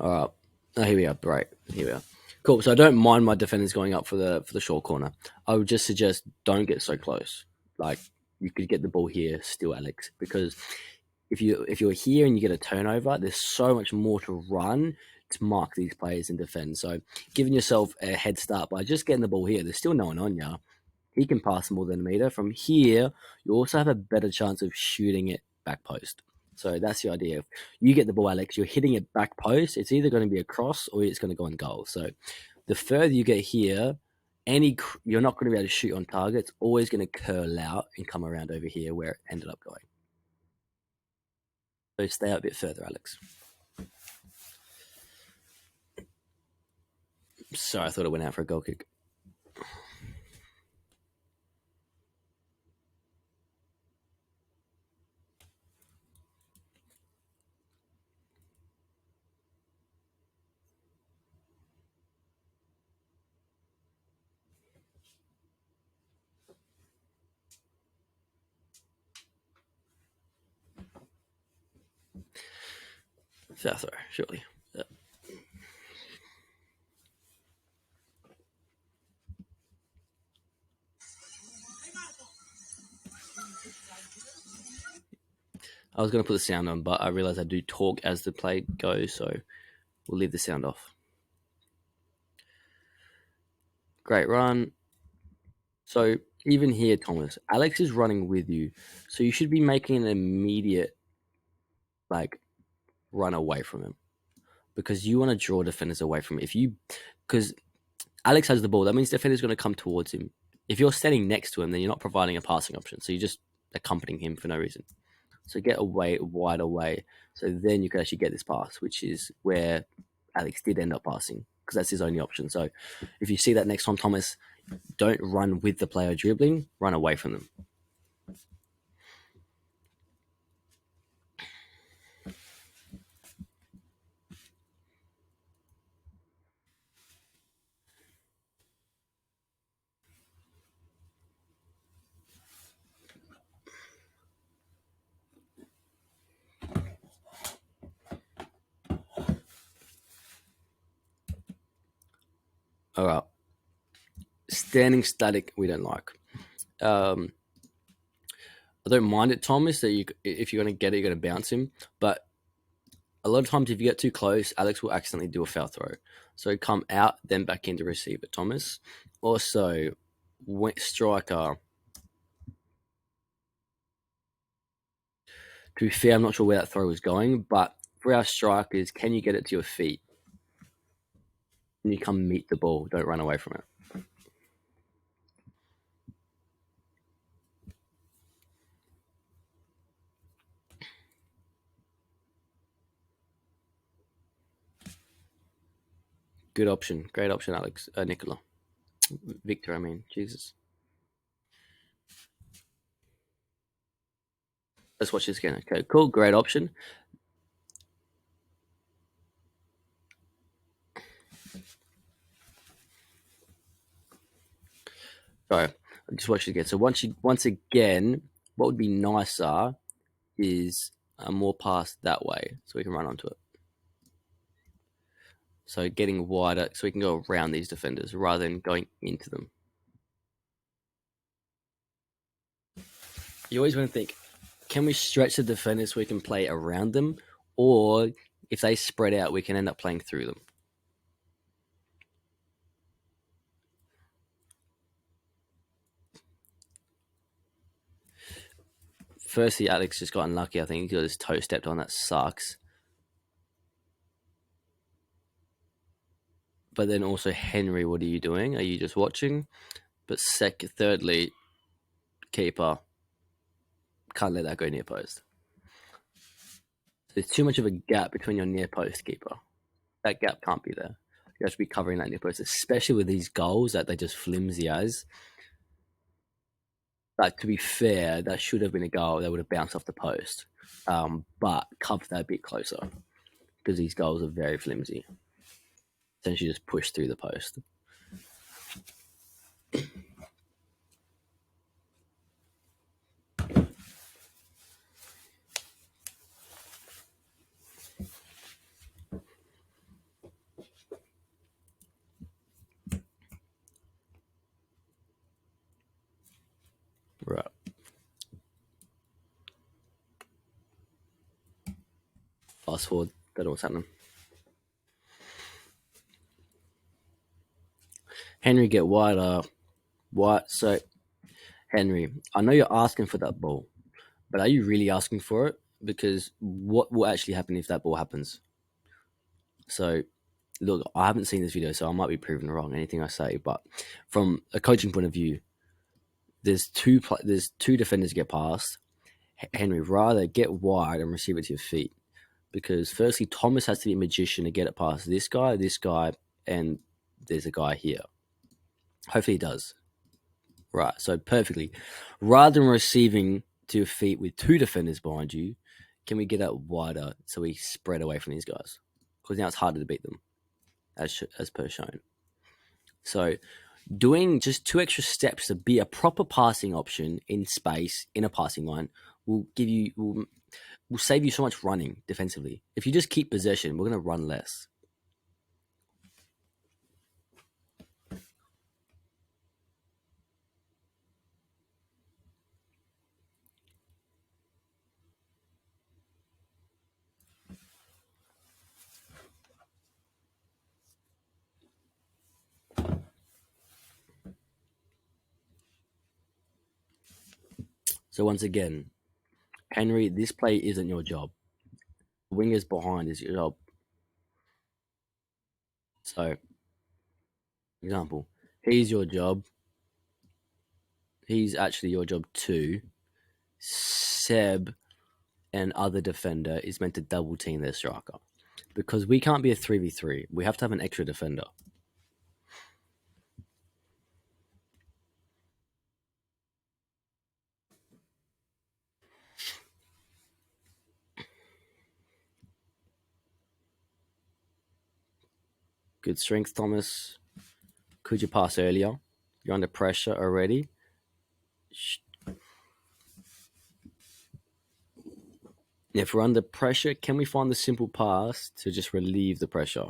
All right. Oh, here we are. Right. Here we are. Cool. So I don't mind my defenders going up for the short corner. I would just suggest don't get so close. Like, you could get the ball here still, Alex, because if you're here and you get a turnover, there's so much more to run to mark these players and defend. So giving yourself a head start by just getting the ball here, there's still no one on you. He can pass more than a meter. From here, you also have a better chance of shooting it back post. So that's the idea. If you get the ball, Alex, you're hitting it back post. It's either going to be a cross or it's going to go in goal. So the further you get here, you're not going to be able to shoot on target. It's always going to curl out and come around over here where it ended up going. So stay out a bit further, Alex. Sorry, I thought it went out for a goal kick. Foul throw, surely. Yeah. I was going to put the sound on, but I realized I do talk as the play goes, so we'll leave the sound off. Great run. So even here, Thomas, Alex is running with you, so you should be making an immediate like run away from him because you want to draw defenders away from him. Because Alex has the ball, that means defenders going to come towards him. If you're standing next to him, then you're not providing a passing option, so you're just accompanying him for no reason. So get away, wide away, so then you can actually get this pass, which is where Alex did end up passing because that's his only option. So if you see that next time, Thomas, don't run with the player dribbling, run away from them. All right. Standing static, we don't like. I don't mind it, Thomas, that if you're going to get it, you're going to bounce him. But a lot of times, if you get too close, Alex will accidentally do a foul throw. So come out, then back in to receive it, Thomas. Also, striker. To be fair, I'm not sure where that throw was going, but for our strikers, can you get it to your feet? Can you come meet the ball? Don't run away from it. Good option. Great option, Alex. Nicola. Victor, I mean. Jesus. Let's watch this again. Okay, cool. Great option. Sorry, I just watched it again. So once again, what would be nicer is a more pass that way, so we can run onto it. So getting wider, so we can go around these defenders rather than going into them. You always want to think, can we stretch the defenders so we can play around them, or if they spread out, we can end up playing through them. Firstly, Alex just got unlucky. I think he got his toe stepped on. That sucks. But then also, Henry, what are you doing? Are you just watching? But thirdly, keeper, can't let that go near post. There's too much of a gap between your near post keeper. That gap can't be there. You have to be covering that near post, especially with these goals that they're just flimsy as. Like, to be fair, that should have been a goal that would have bounced off the post. But cover that a bit closer because these goals are very flimsy. Essentially, just push through the post. Right. Fast forward. Don't know what's happening. Henry get wider. What? So, Henry, I know you're asking for that ball, but are you really asking for it? Because what will actually happen if that ball happens? So, look, I haven't seen this video, so I might be proven wrong anything I say. But from a coaching point of view, there's two defenders get past. Henry, rather get wide and receive it to your feet, because firstly, Thomas has to be a magician to get it past this guy, and there's a guy here. Hopefully, he does. Right, so perfectly. Rather than receiving to your feet with two defenders behind you, can we get out wider so we spread away from these guys? Because now it's harder to beat them, as per shown. So doing just two extra steps to be a proper passing option in space in a passing line will save you so much running defensively. If you just keep possession, we're going to run less. So once again, Henry, this play isn't your job. Wingers behind is your job. So, example, he's your job. He's actually your job too. Seb and other defender is meant to double team their striker. Because we can't be a 3v3. We have to have an extra defender. Good strength, Thomas. Could you pass earlier? You're under pressure already. If we're under pressure, can we find the simple pass to just relieve the pressure?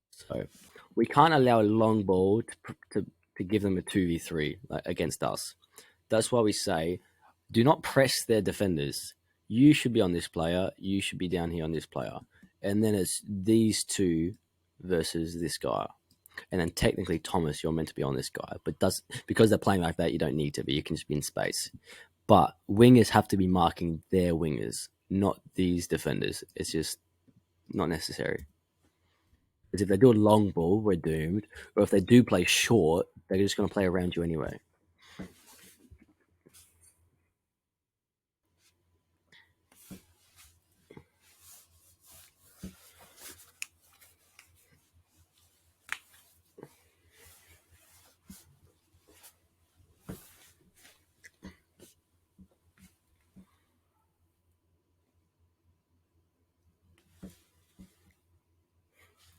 So we can't allow a long ball to give them a 2v3 against us. That's why we say Do not press their defenders. You should be on this player. You should be down here on this player. And then it's these two versus this guy. And then technically, Thomas, you're meant to be on this guy. But does because they're playing like that, you don't need to be. You can just be in space. But wingers have to be marking their wingers, not these defenders. It's just not necessary. Because if they do a long ball, we're doomed. Or if they do play short, they're just going to play around you anyway.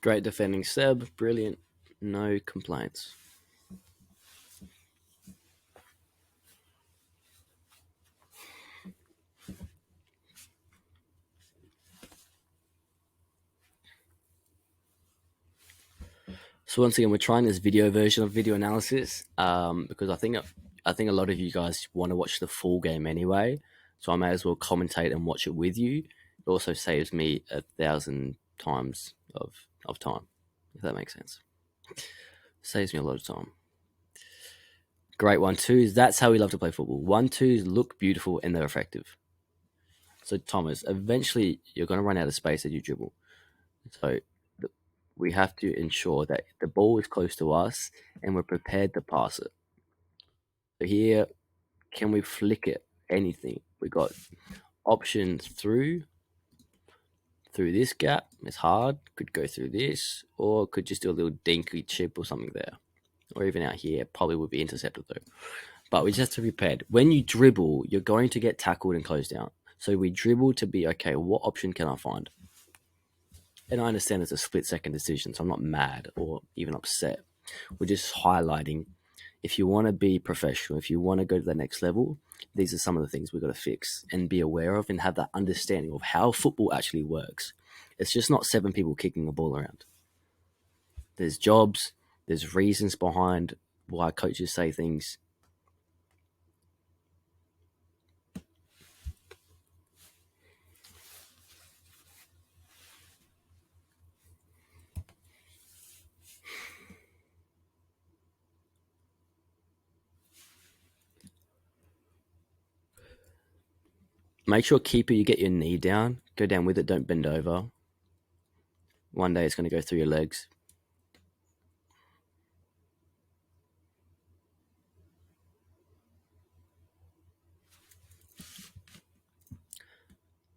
Great defending, Seb. Brilliant. No complaints. So once again, we're trying this video version of video analysis because I think a lot of you guys want to watch the full game anyway. So I may as well commentate and watch it with you. It also saves me 1,000 times of time, if that makes sense. Saves me a lot of time. Great 1-2s. That's how we love to play football. 1-2s look beautiful and they're effective. So Thomas, eventually you're going to run out of space as you dribble. So we have to ensure that the ball is close to us and we're prepared to pass it. So here, can we flick it? Anything. We got options through this gap. It's hard. Could go through this, or could just do a little dinky chip or something there. Or even out here, probably would be intercepted though. But we just have to be prepared. When you dribble, you're going to get tackled and closed down. So we dribble to be, okay, what option can I find? And I understand it's a split-second decision, so I'm not mad or even upset. We're just highlighting, if you want to be professional, if you want to go to the next level, these are some of the things we've got to fix and be aware of and have that understanding of how football actually works. It's just not 7 people kicking a ball around. There's jobs, there's reasons behind why coaches say things. Make sure, keeper, you get your knee down. Go down with it, don't bend over. One day it's going to go through your legs.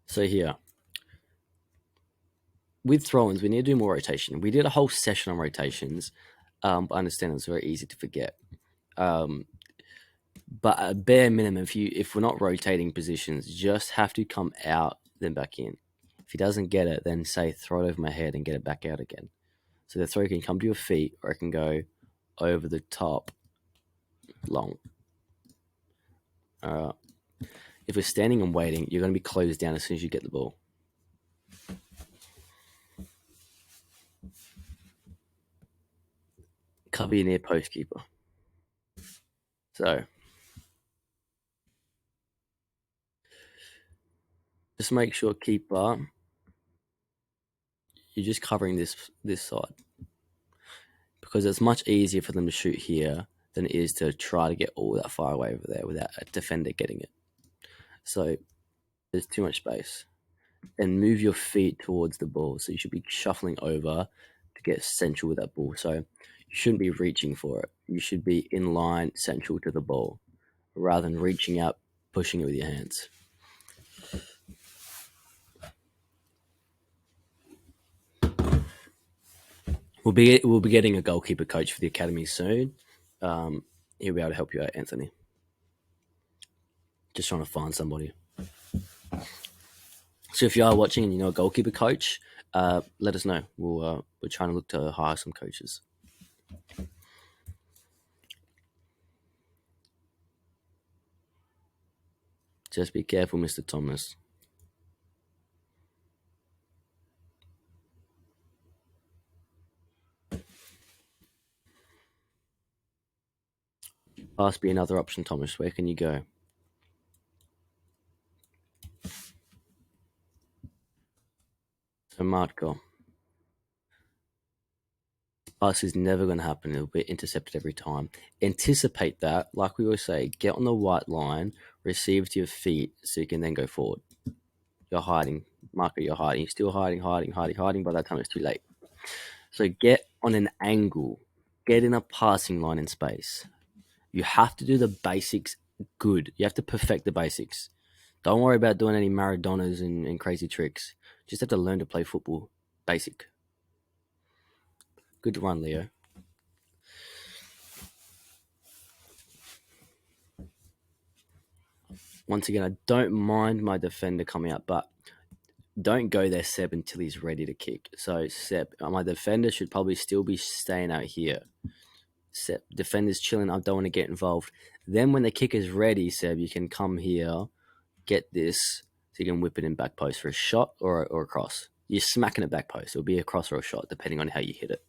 So here, with throw-ins, we need to do more rotation. We did a whole session on rotations, but I understand it's very easy to forget. But at bare minimum, if we're not rotating positions, just have to come out then back in. If he doesn't get it, then say throw it over my head and get it back out again. So the throw can come to your feet or it can go over the top long. If we're standing and waiting, you're going to be closed down as soon as you get the ball. Cover your near post keeper. So just make sure, keeper, you're just covering this side, because it's much easier for them to shoot here than it is to try to get all that far away over there without a defender getting it. So there's too much space. And move your feet towards the ball. So you should be shuffling over to get central with that ball. So you shouldn't be reaching for it. You should be in line central to the ball rather than reaching out, pushing it with your hands. We'll be getting a goalkeeper coach for the academy soon. He'll be able to help you out, Anthony. Just trying to find somebody. So if you are watching and you know a goalkeeper coach, let us know. We're trying to look to hire some coaches. Just be careful, Mr. Thomas. Pass be another option, Thomas. Where can you go? So Marco, pass is never going to happen. It'll be intercepted every time. Anticipate that, like we always say, get on the white line, receive to your feet so you can then go forward. You're hiding. Marco, you're hiding. You're still hiding. By that time, it's too late. So get on an angle. Get in a passing line in space. You have to do the basics good. You have to perfect the basics. Don't worry about doing any Maradonas and crazy tricks. Just have to learn to play football. Basic. Good run, Leo. Once again, I don't mind my defender coming out, but don't go there, Seb, until he's ready to kick. So, Seb, my defender should probably still be staying out here. Seb, defender's chilling. I don't want to get involved. Then, when the kick is ready, Seb, you can come here, get this, so you can whip it in back post for a shot or a cross. You're smacking it back post. It'll be a cross or a shot, depending on how you hit it.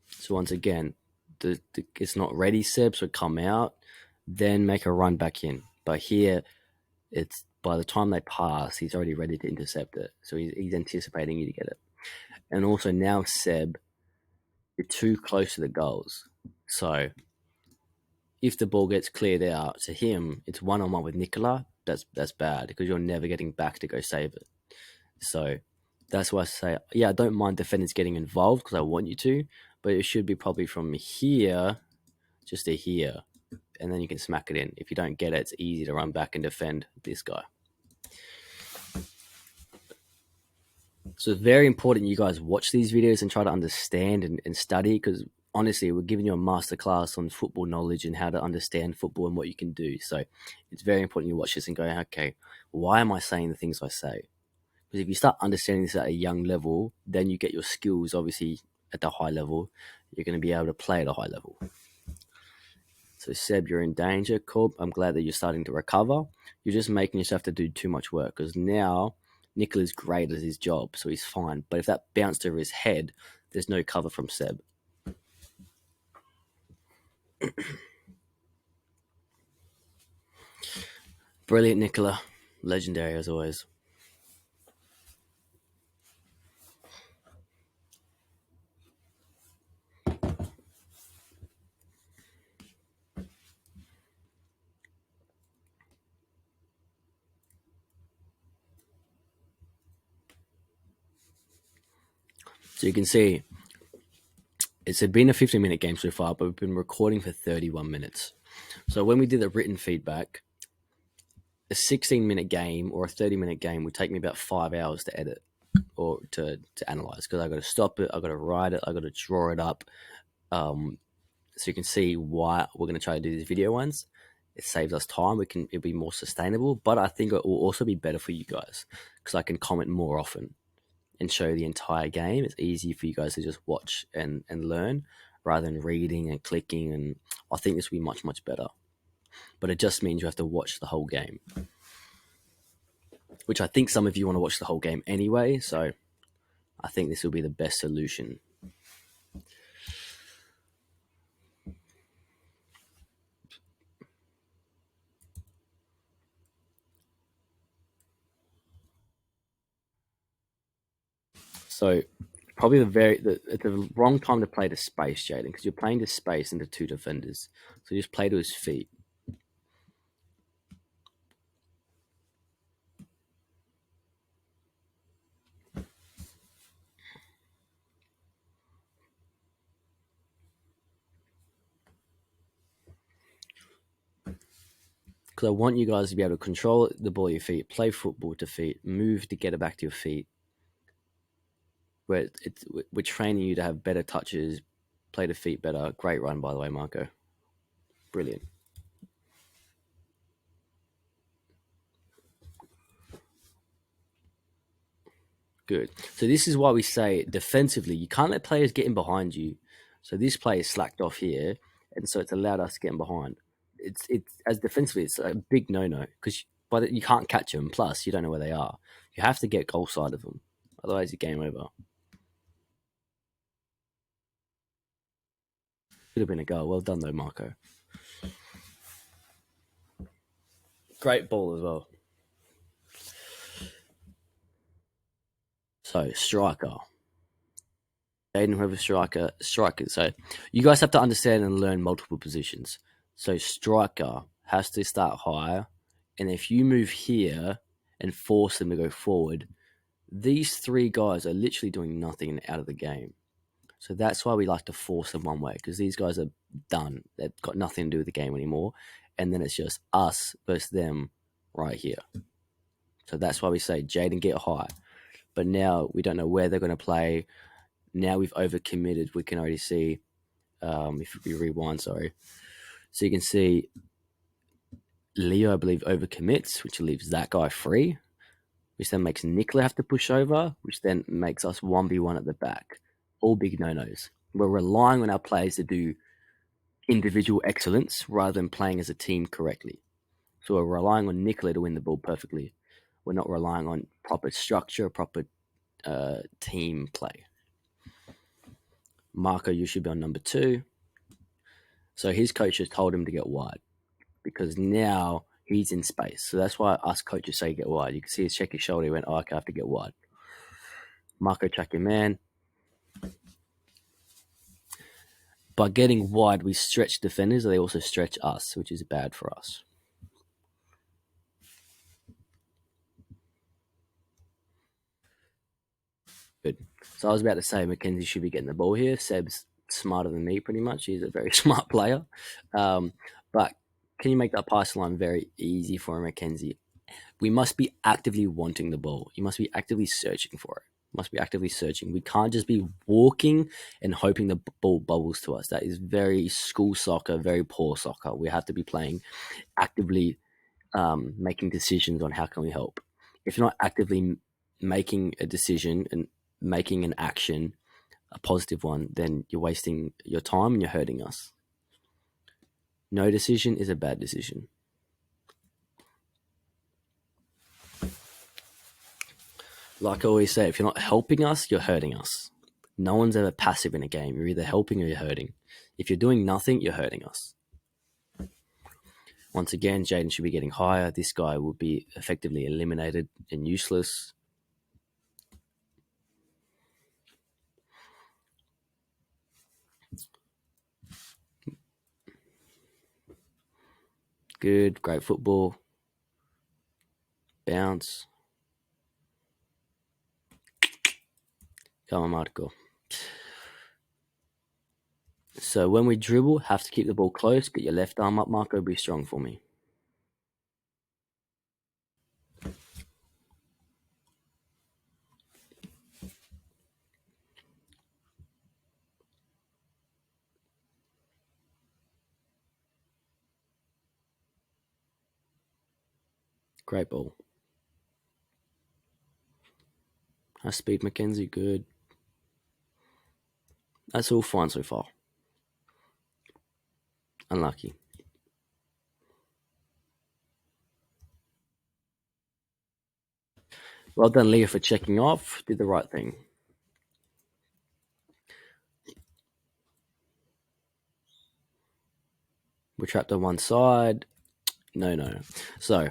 So once again, it's not ready, Seb, so come out, then make a run back in. But here, it's by the time they pass, he's already ready to intercept it. So he's anticipating you to get it. And also now, Seb, you're too close to the goals. So if the ball gets cleared out to him, it's one-on-one with Nicola. That's bad because you're never getting back to go save it. So that's why I say, yeah, I don't mind defenders getting involved because I want you to, but it should be probably from here just to here, and then you can smack it in. If you don't get it, it's easy to run back and defend this guy. So it's very important you guys watch these videos and try to understand and study because honestly, we're giving you a masterclass on football knowledge and how to understand football and what you can do. So it's very important you watch this and go, okay, why am I saying the things I say? Because if you start understanding this at a young level, then you get your skills obviously at the high level. You're going to be able to play at a high level. So Seb, you're in danger. Cool. I'm glad that you're starting to recover. You're just making yourself to do too much work because now Nicola's great at his job, so he's fine. But if that bounced over his head, there's no cover from Seb. Brilliant, Nicola. Legendary as always. So you can see it's been a 15-minute game so far, but we've been recording for 31 minutes. So when we did the written feedback, a 16-minute game or a 30-minute game would take me about 5 hours to edit or to analyze because I got to stop it, I got to write it, I got to draw it up. So you can see why we're going to try to do these video ones. It saves us time. It'll be more sustainable, but I think it will also be better for you guys because I can comment more often and show the entire game. It's easy for you guys to just watch and learn rather than reading and clicking. And I think this will be much, much better. But it just means you have to watch the whole game, which I think some of you want to watch the whole game anyway. So I think this will be the best solution. So probably it's the wrong time to play to space, Jaden, because you're playing to space into two defenders. So just play to his feet. Because I want you guys to be able to control the ball at your feet, play football to feet, move to get it back to your feet. We're training you to have better touches, play to feet better. Great run, by the way, Marco. Brilliant. Good. So this is why we say defensively, you can't let players get in behind you. So this player slacked off here, and so it's allowed us to get in behind. It's as defensively, it's a big no-no because you can't catch them. Plus, you don't know where they are. You have to get goal side of them, otherwise, your game over. Could have been a goal. Well done, though, Marco. Great ball as well. So striker, Aiden, whoever striker. So you guys have to understand and learn multiple positions. So striker has to start higher, and if you move here and force them to go forward, these three guys are literally doing nothing out of the game. So that's why we like to force them one way because these guys are done. They've got nothing to do with the game anymore, and then it's just us versus them right here. So that's why we say Jaden get high. But now we don't know where they're going to play. Now we've overcommitted. We can already see if we rewind, sorry. So you can see Leo, I believe, overcommits, which leaves that guy free, which then makes Nicola have to push over, which then makes us 1v1 at the back. All big no-nos. We're relying on our players to do individual excellence rather than playing as a team correctly. So we're relying on Nicola to win the ball perfectly. We're not relying on proper structure, proper team play. Marco, you should be on number 2. So his coach has told him to get wide because now he's in space. So that's why us coaches say get wide. You can see his check his shoulder. He went, oh, okay, I have to get wide. Marco, track your man. By getting wide, we stretch defenders. They also stretch us, which is bad for us. Good. So I was about to say Mackenzie should be getting the ball here. Seb's smarter than me, pretty much. He's a very smart player. But can you make that pass line very easy for Mackenzie? We must be actively wanting the ball. You must be actively searching for it. Must be actively searching. We can't just be walking and hoping the ball bubbles to us. That is very school soccer, very poor soccer. We have to be playing actively, making decisions on how can we help. If you're not actively making a decision and making an action, a positive one, then you're wasting your time and you're hurting us. No decision is a bad decision. Like I always say, if you're not helping us, you're hurting us. No one's ever passive in a game. You're either helping or you're hurting. If you're doing nothing, you're hurting us. Once again, Jaden should be getting higher. This guy will be effectively eliminated and useless. Good, great football. Bounce. Come on, Marco. So when we dribble, have to keep the ball close. Get your left arm up, Marco. Be strong for me. Great ball. High speed, Mackenzie. Good. That's all fine so far. Unlucky. Well done, Leah, for checking off. Did the right thing. We're trapped on one side. No. So,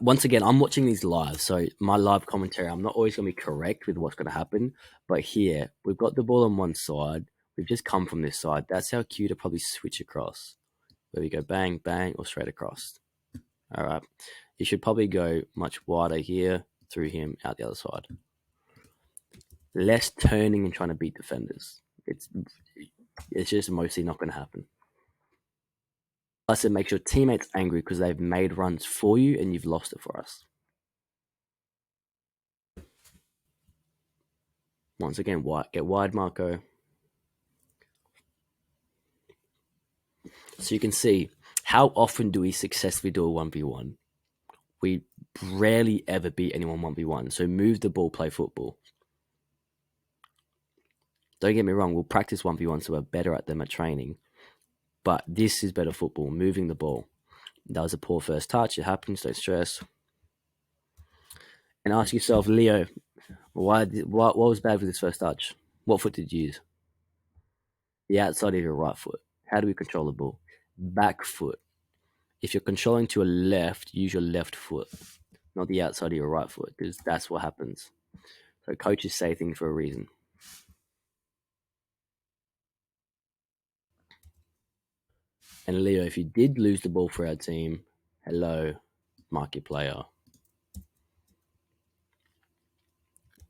once again, I'm watching these live. So, my live commentary, I'm not always going to be correct with what's going to happen. But here, we've got the ball on one side. We've just come from this side. That's how cue to probably switch across. Where we go bang, bang, or straight across. All right. You should probably go much wider here, through him, out the other side. Less turning and trying to beat defenders. It's just mostly not going to happen. Plus, it makes your teammates angry because they've made runs for you and you've lost it for us. Once again, get wide, Marco. So you can see, how often do we successfully do a 1v1? We rarely ever beat anyone 1v1. So move the ball, play football. Don't get me wrong, we'll practice 1v1 so we're better at them at training. But this is better football, moving the ball. That was a poor first touch. It happens, don't stress. And ask yourself, Leo, what was bad with this first touch? What foot did you use? The outside of your right foot. How do we control the ball? Back foot. If you're controlling to a left, use your left foot, not the outside of your right foot, because that's what happens. So coaches say things for a reason. And Leo, if you did lose the ball for our team, hello, mark your player.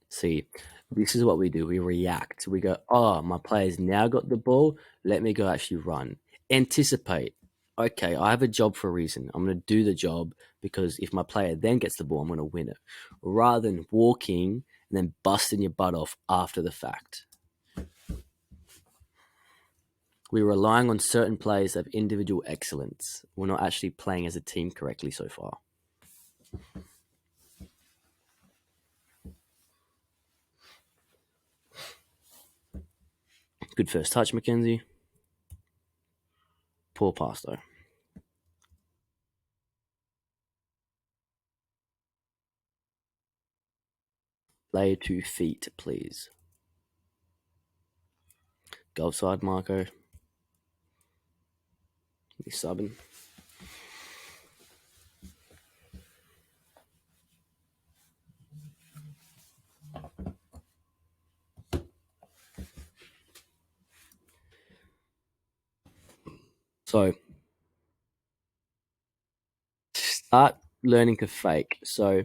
See, this is what we do. We react. We go, oh, my player's now got the ball. Let me go actually run. Anticipate. Okay, I have a job for a reason. I'm going to do the job because if my player then gets the ball, I'm going to win it. Rather than walking and then busting your butt off after the fact. We're relying on certain players of individual excellence. We're not actually playing as a team correctly so far. Good first touch, Mackenzie. Poor pass, though. Lay 2 feet, please. Go side, Marco. He's subbing. So start learning to fake. So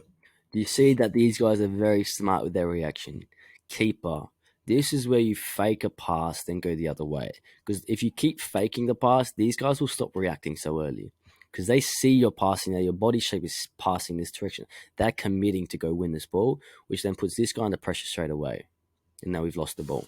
you see that these guys are very smart with their reaction. Keeper. This is where you fake a pass, then go the other way. Because if you keep faking the pass, these guys will stop reacting so early. Because they see you're passing now, your body shape is passing this direction. They're committing to go win this ball, which then puts this guy under pressure straight away. And now we've lost the ball.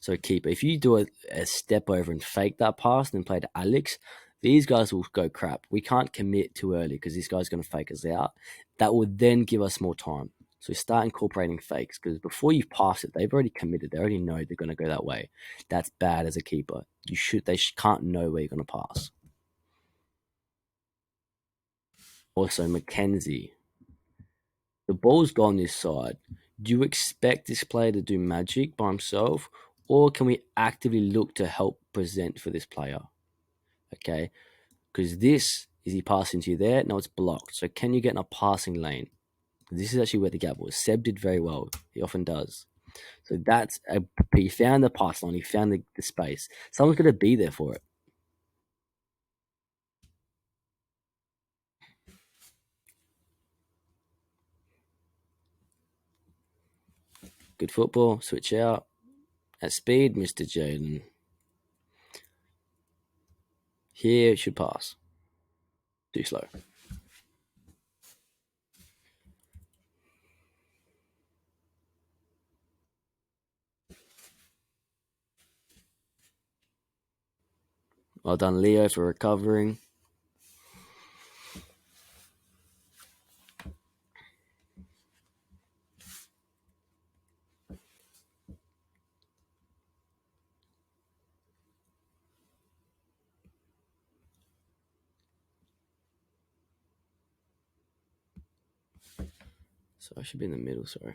So keeper, if you do a step over and fake that pass and then play to Alex, these guys will go crap. We can't commit too early because this guy's going to fake us out. That will then give us more time. So start incorporating fakes because before you pass it, they've already committed. They already know they're going to go that way. That's bad as a keeper. They can't know where you're going to pass. Also, Mackenzie, the ball's gone this side. Do you expect this player to do magic by himself, or can we actively look to help present for this player? Okay, because this is he passing to you there? No, it's blocked. So can you get in a passing lane? This is actually where the gap was. Seb did very well. He often does. So he found the pass line. He found the space. Someone's going to be there for it. Good football. Switch out at speed, Mr. Jaden. Here it should pass. Too slow. Well done, Leo, for recovering. So I should be in the middle, sorry.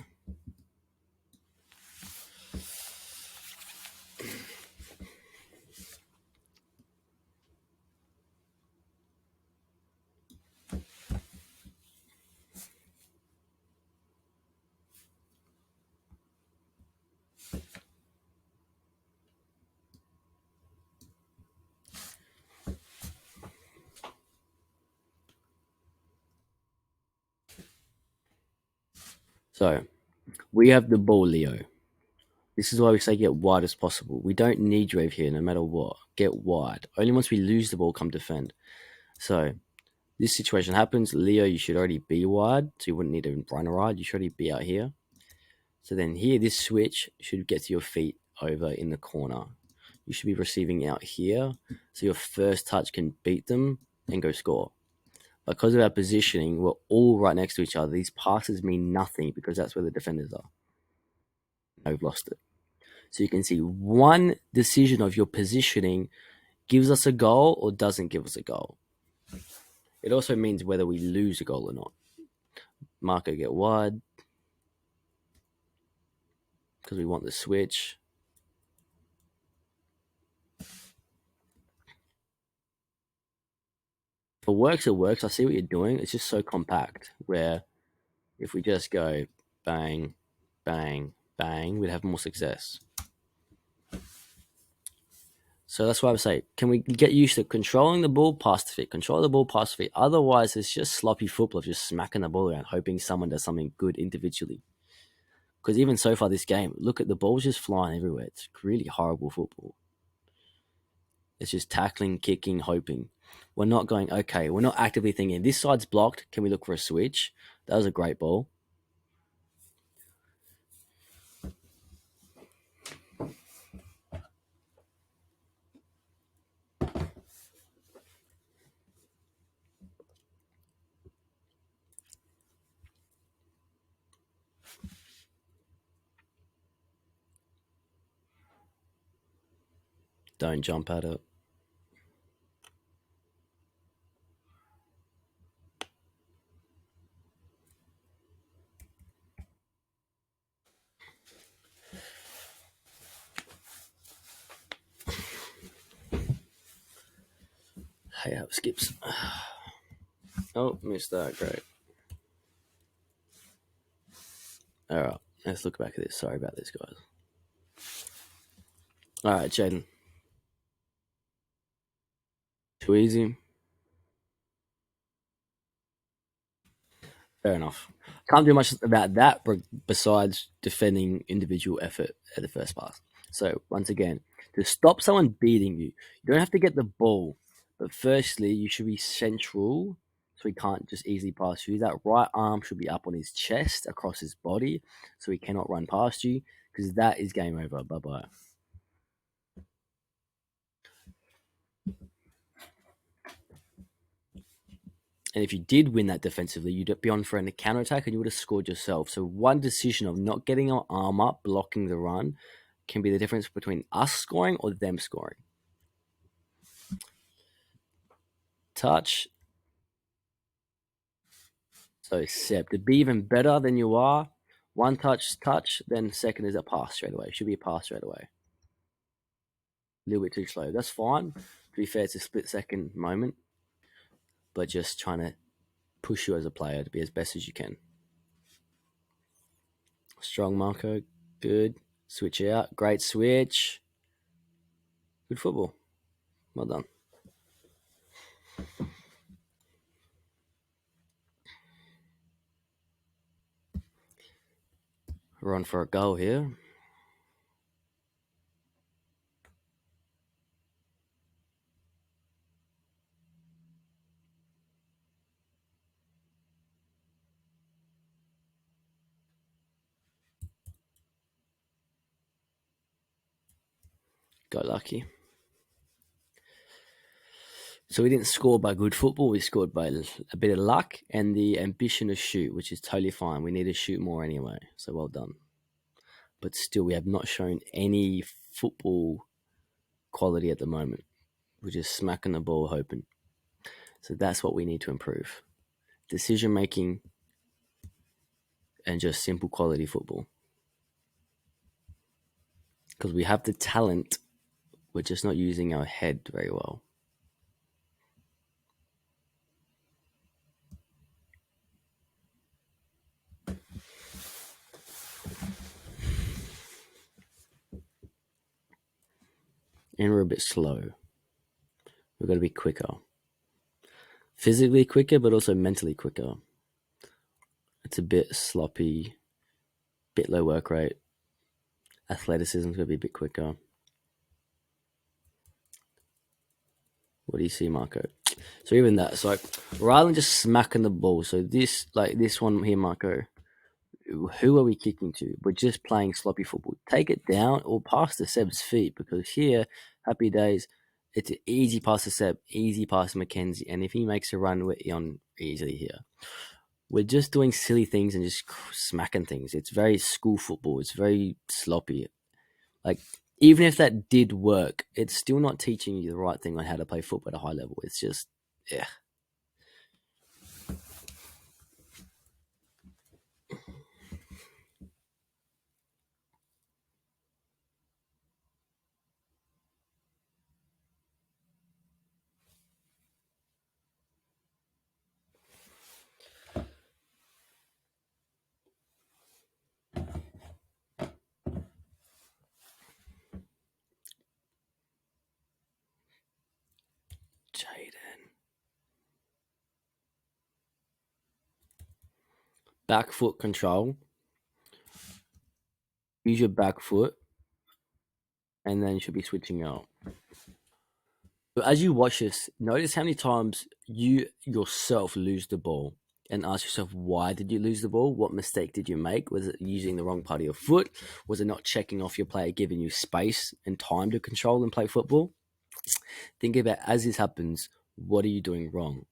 So we have the ball, Leo. This is why we say get wide as possible. We don't need you over here no matter what. Get wide. Only once we lose the ball, come defend. So this situation happens. Leo, you should already be wide, so you wouldn't need to run a ride. You should already be out here. So then here, this switch should get to your feet over in the corner. You should be receiving out here, so your first touch can beat them and go score. Because of our positioning, we're all right next to each other. These passes mean nothing because that's where the defenders are. Now we've lost it. So you can see one decision of your positioning gives us a goal or doesn't give us a goal. It also means whether we lose a goal or not. Marco get wide because we want the switch. it works. I see what you're doing. It's just so compact where if we just go bang, bang, bang, we'd have more success. So that's why I would say, can we get used to controlling the ball past the feet, control the ball past the feet? Otherwise, it's just sloppy football of just smacking the ball around, hoping someone does something good individually. Because even so far this game, look at the ball's just flying everywhere. It's really horrible football. It's just tackling, kicking, hoping. We're not going, okay, we're not actively thinking, this side's blocked. Can we look for a switch? That was a great ball. Don't jump at it. Hey, how it skips. Oh, missed that. Great. All right, let's look back at this. Sorry about this, guys. All right, Jaden. Too easy. Fair enough. Can't do much about that besides defending individual effort at the first pass. So, once again, to stop someone beating you, you don't have to get the ball. But firstly, you should be central so he can't just easily pass you. That right arm should be up on his chest, across his body, so he cannot run past you, because that is game over. Bye bye. And if you did win that defensively, you'd be on for a counter attack and you would have scored yourself. So one decision of not getting your arm up, blocking the run, can be the difference between us scoring or them scoring. Touch. So Seb, to be even better than you are, one touch, then second is a pass straight away. Should be a pass straight away. A little bit too slow. That's fine. To be fair, it's a split second moment, but just trying to push you as a player to be as best as you can. Strong Marco, good. Switch out, great switch. Good football. Well done. We're on for a goal here. Got lucky. So we didn't score by good football. We scored by a bit of luck and the ambition to shoot, which is totally fine. We need to shoot more anyway. So well done. But still, we have not shown any football quality at the moment. We're just smacking the ball, hoping. So that's what we need to improve. Decision making and just simple quality football. Because we have the talent, we're just not using our head very well. And we're a bit slow. We've got to be quicker. Physically quicker, but also mentally quicker. It's a bit sloppy, bit low work rate. Athleticism's going to be a bit quicker. What do you see, Marco? So even that, so like, rather than just smacking the ball, so this one here, Marco, who are we kicking to? We're just playing sloppy football. Take it down or pass to Seb's feet, because here, happy days, it's an easy pass to Seb, easy pass to Mackenzie, and if he makes a run, we're on easily here. We're just doing silly things and just smacking things. It's very school football. It's very sloppy. Like, even if that did work, it's still not teaching you the right thing on how to play football at a high level. It's just, yeah. back foot control. Use your back foot, and then you should be switching out. But as you watch this, notice how many times you yourself lose the ball and ask yourself, why did you lose the ball? What mistake did you make? Was it using the wrong part of your foot? Was it not checking off your player, giving you space and time to control and play football? Think about, as this happens, what are you doing wrong?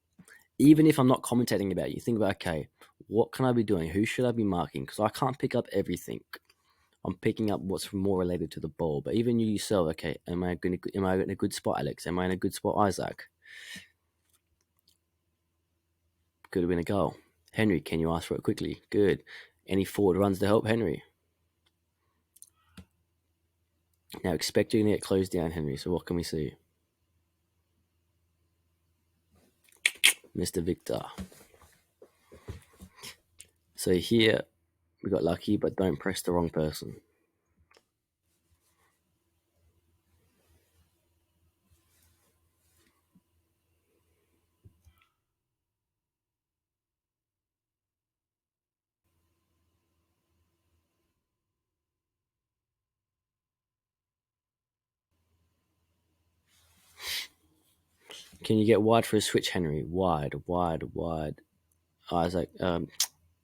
Even if I'm not commentating about you, think about, okay, what can I be doing? Who should I be marking? Because I can't pick up everything. I'm picking up what's more related to the ball. But even you yourself, okay, am I in a good spot, Alex? Am I in a good spot, Isaac? Could have been a goal. Henry, can you ask for it quickly? Good. Any forward runs to help Henry? Now expect you to get closed down, Henry. So what can we see? Mr. Victor. So here we got lucky, but don't press the wrong person. Can you get wide for a switch, Henry? Wide. Isaac,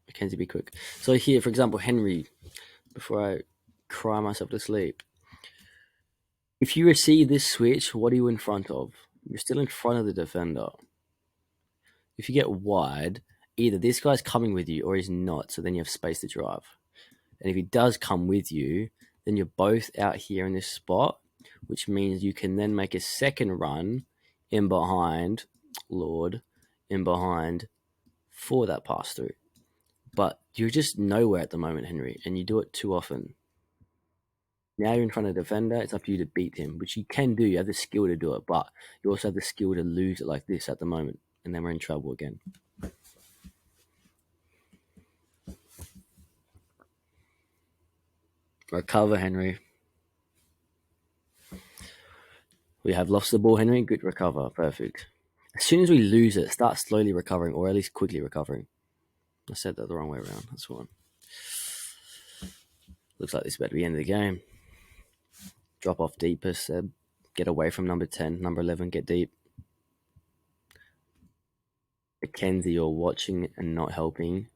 Mackenzie, be quick. So here, for example, Henry, before I cry myself to sleep, if you receive this switch, what are you in front of? You're still in front of the defender. If you get wide, either this guy's coming with you or he's not, so then you have space to drive. And if he does come with you, then you're both out here in this spot, which means you can then make a second run in behind, for that pass through. But you're just nowhere at the moment, Henry, and you do it too often. Now you're in front of the defender, it's up to you to beat him, which you can do. You have the skill to do it, but you also have the skill to lose it like this at the moment, and then we're in trouble again. Recover, Henry. We have lost the ball, Henry. Good recover. Perfect. As soon as we lose it, start slowly recovering, or at least quickly recovering. I said that the wrong way around. That's one. Looks like this is about to be the end of the game. Drop off deepest. Get away from number 10. Number 11, get deep. Mackenzie, you're watching and not helping.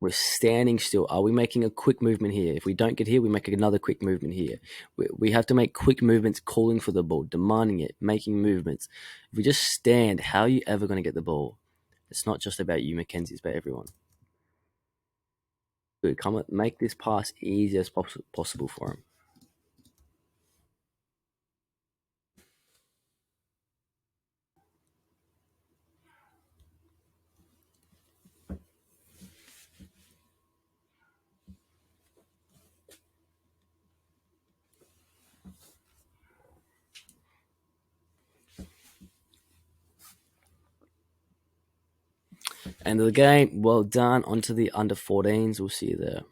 We're standing still. Are we making a quick movement here? If we don't get here, we make another quick movement here. We have to make quick movements, calling for the ball, demanding it, making movements. If we just stand, how are you ever going to get the ball? It's not just about you, Mackenzie. It's about everyone. Good. Come on, make this pass easy as possible for him. End of the game. Well done. On to the under 14s. We'll see you there.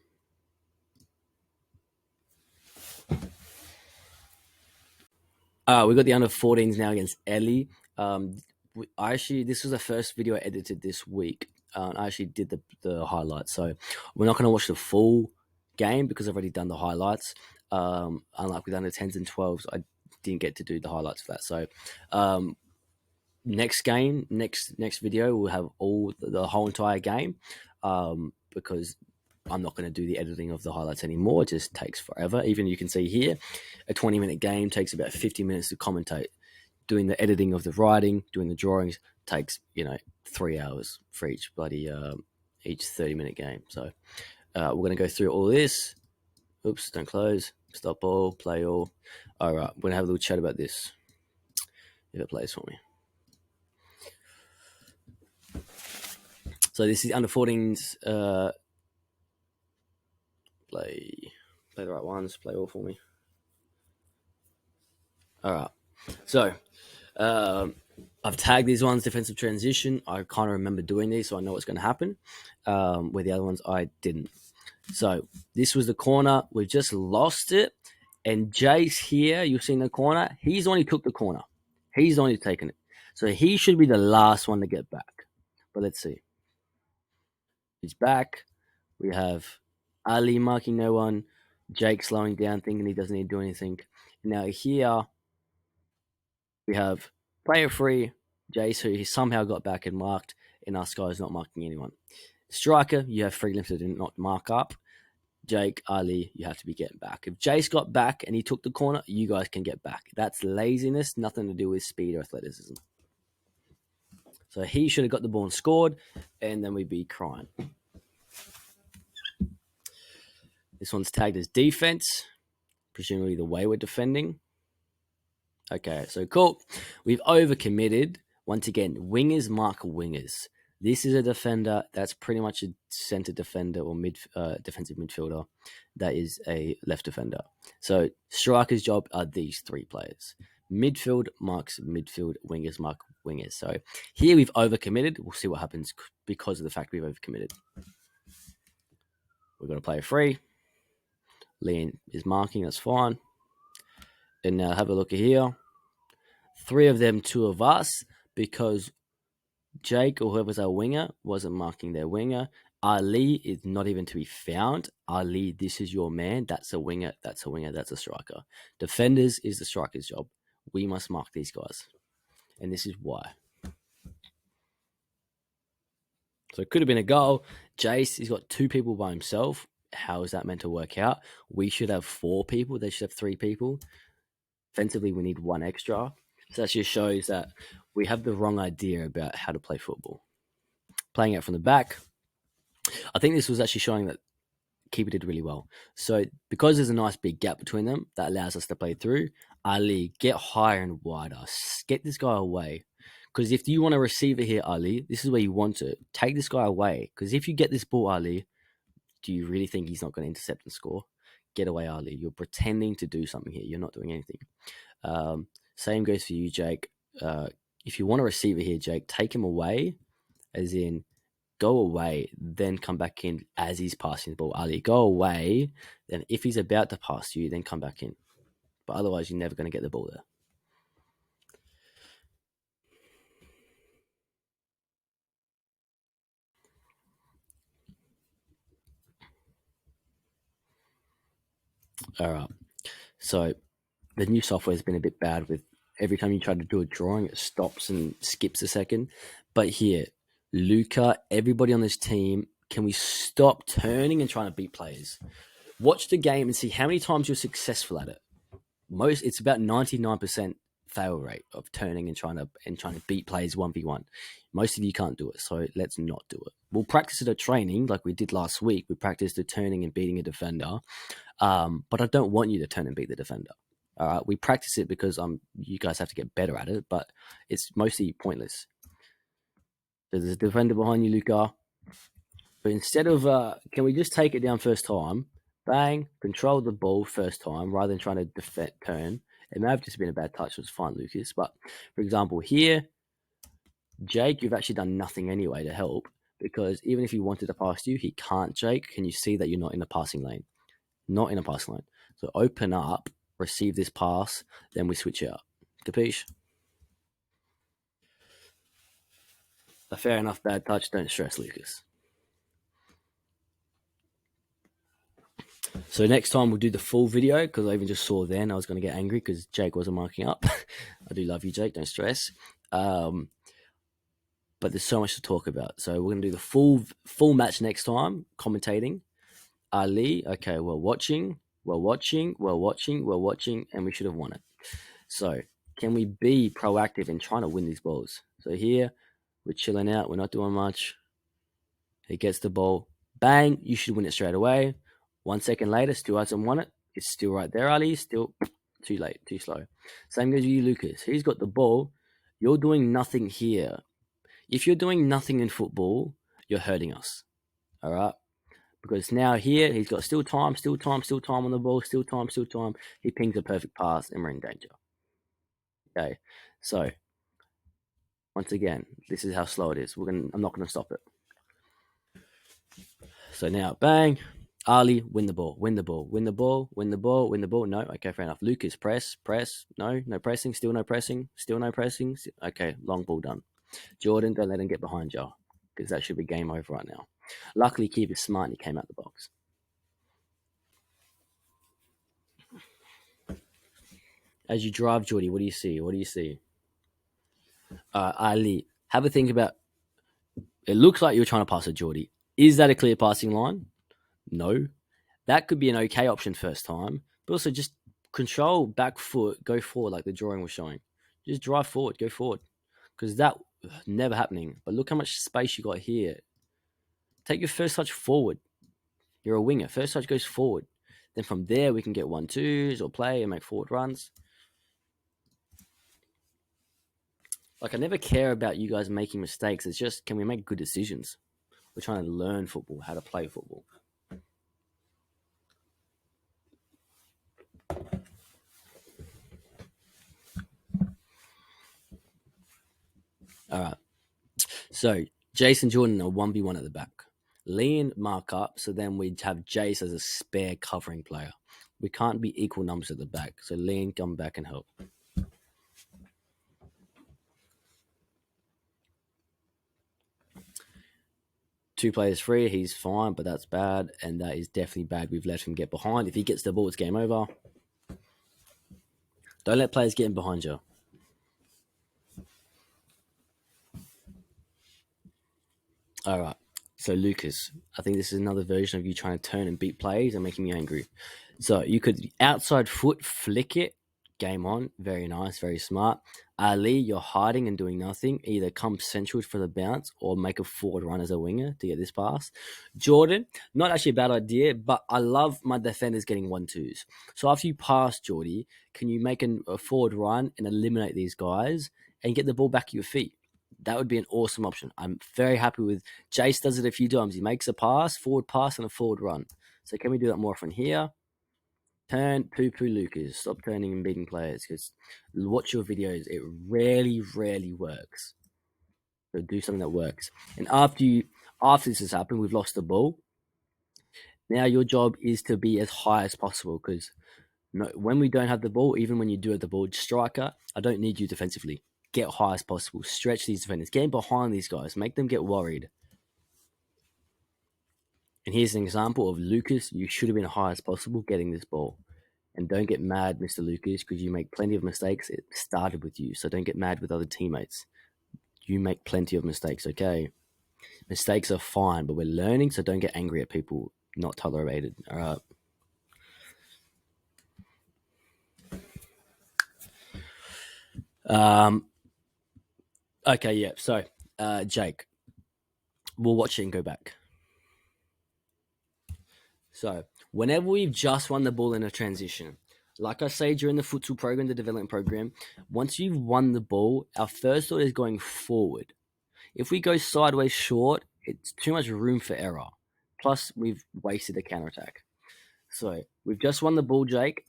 We got the under 14s now against Ellie. This was the first video I edited this week. I actually did the highlights, so we're not going to watch the full game because I've already done the highlights. Unlike with under 10s and 12s, I didn't get to do the highlights for that. So next video, we'll have the whole entire game because I'm not going to do the editing of the highlights anymore. It just takes forever. Even you can see here, a 20-minute game takes about 50 minutes to commentate. Doing the editing of the writing, doing the drawings takes 3 hours for each 30-minute game. So we're going to go through all this. Oops, don't close. Stop all, play all. All right, we're going to have a little chat about this. If it plays for me. So this is under 14s. Play the right ones. Play all for me. All right. So I've tagged these ones defensive transition. I kind of remember doing these, so I know what's going to happen. Where the other ones I didn't. So this was the corner. We've just lost it. And Jace here, you've seen the corner. He's the one who took the corner. He's the one who's taken it. So he should be the last one to get back. But let's see. He's back. We have Ali marking no one, Jake slowing down, thinking he doesn't need to do anything. Now here we have player free, Jace, who he somehow got back and marked, and us guys not marking anyone. Striker, you have free limited and not mark up. Jake, Ali, you have to be getting back. If Jace got back and he took the corner, you guys can get back. That's laziness, nothing to do with speed or athleticism. So he should have got the ball and scored, and then we'd be crying. This one's tagged as defense, presumably the way we're defending. Okay, so cool. We've overcommitted. Once again, wingers mark wingers. This is a defender that's pretty much a center defender or defensive midfielder that is a left defender. So striker's job are these three players. Midfield marks midfield, wingers mark wingers. So here we've overcommitted. We'll see what happens because of the fact we've overcommitted. We're going to play a free. Lean is marking, that's fine. And now have a look at here. 3 of them, 2 of us, because Jake or whoever's our winger wasn't marking their winger. Ali is not even to be found. Ali, this is your man. That's a winger. That's a winger. That's a striker. Defenders is the striker's job. We must mark these guys. And this is why. So it could have been a goal. Jace, he's got 2 people by himself. How is that meant to work out? We should have 4 people. They should have 3 people. Offensively, we need 1 extra. So that just shows that we have the wrong idea about how to play football. Playing out from the back, I think this was actually showing that keeper did really well. So because there's a nice big gap between them, that allows us to play through. Ali, get higher and wider. Get this guy away. Because if you want a receiver here, Ali, this is where you want it. Take this guy away. Because if you get this ball, Ali, do you really think he's not going to intercept and score? Get away, Ali. You're pretending to do something here. You're not doing anything. Same goes for you, Jake. If you want a receiver here, Jake, take him away, as in go away, then come back in as he's passing the ball. Ali, go away. Then if he's about to pass you, then come back in. But otherwise, you're never going to get the ball there. All right. So the new software has been a bit bad with every time you try to do a drawing, it stops and skips a second. But here, Luca, everybody on this team, can we stop turning and trying to beat players? Watch the game and see how many times you're successful at it. It's about 99% fail rate of turning and trying to beat players 1v1. Most of you can't do it, so let's not do it. We'll practice it at training like we did last week. We practiced the turning and beating a defender, but I don't want you to turn and beat the defender. All right, we practice it because you guys have to get better at it, but it's mostly pointless. So there's a defender behind you, Luca. But instead of, can we just take it down first time? Bang, control the ball first time rather than trying to turn. It may have just been a bad touch, so it's fine, Lucas. But for example, here, Jake, you've actually done nothing anyway to help because even if he wanted to pass you, he can't, Jake. Can you see that you're not in a passing lane? Not in a passing lane. So open up, receive this pass, then we switch out. Capiche? A fair enough bad touch. Don't stress, Lucas. So next time we'll do the full video because I even just saw then I was going to get angry because Jake wasn't marking up. I do love you, Jake. Don't stress. But there's so much to talk about. So we're going to do the full match next time, commentating. Ali, okay, we're watching, and we should have won it. So can we be proactive in trying to win these balls? So here, we're chilling out. We're not doing much. He gets the ball. Bang, you should win it straight away. 1 second later, still hasn't won it. It's still right there, Ali. Still too late, too slow. Same goes with you, Lucas. He's got the ball. You're doing nothing here. If you're doing nothing in football, you're hurting us. All right? Because now here, he's got still time on the ball, still time. He pings a perfect pass, and we're in danger. Okay, so once again, this is how slow it is. I'm not going to stop it. So now, bang. Ali, win the ball. No, okay, fair enough. Lucas, press. No pressing. Still no pressing. Okay, long ball done. Jordan, don't let him get behind you because that should be game over right now. Luckily, keeper's smart and he came out the box. As you drive, Geordie, what do you see? What do you see? Ali, have a think about. It looks like you're trying to pass a Geordie. Is that a clear passing line? No. That could be an okay option first time, but also just control back foot, go forward like the drawing was showing. Just drive forward, go forward, because that never happening. But look how much space you got here. Take your first touch forward. You're a winger. First touch goes forward. Then from there we can get 1-2s or play and make forward runs. Like I never care about you guys making mistakes. It's just can we make good decisions? We're trying to learn football, how to play football. All right. So Jason Jordan are 1v1 at the back. Lean mark up, so then we'd have Jace as a spare covering player. We can't be equal numbers at the back, so Lean come back and help. Two players free, he's fine, but that's bad, and that is definitely bad. We've let him get behind. If he gets the ball, it's game over. Don't let players get in behind you. All right. So Lucas, I think this is another version of you trying to turn and beat plays and making me angry. So you could outside foot flick it, game on, very nice, very smart. Ali, you're hiding and doing nothing. Either come central for the bounce or make a forward run as a winger to get this pass. Jordan, not actually a bad idea, but I love my defenders getting 1-2s. So after you pass Geordie, can you make a forward run and eliminate these guys and get the ball back at your feet? That would be an awesome option. I'm very happy with Jace does it a few times. He makes a forward pass and a forward run. So can we do that more often here? Turn poo-poo Lucas. Stop turning and beating players because watch your videos. It rarely works. So do something that works. And after this has happened, we've lost the ball. Now your job is to be as high as possible because when we don't have the ball, even when you do have the ball, striker, I don't need you defensively. Get high as possible. Stretch these defenders. Get behind these guys. Make them get worried. And here's an example of Lucas. You should have been high as possible getting this ball. And don't get mad, Mr. Lucas, because you make plenty of mistakes. It started with you. So don't get mad with other teammates. You make plenty of mistakes, okay? Mistakes are fine, but we're learning, so don't get angry at people. Not tolerated. All right. Okay, yeah. So, Jake, we'll watch it and go back. So, whenever we've just won the ball in a transition, like I say during the futsal program, the development program, once you've won the ball, our first thought is going forward. If we go sideways short, it's too much room for error. Plus, we've wasted a counterattack. So, we've just won the ball, Jake.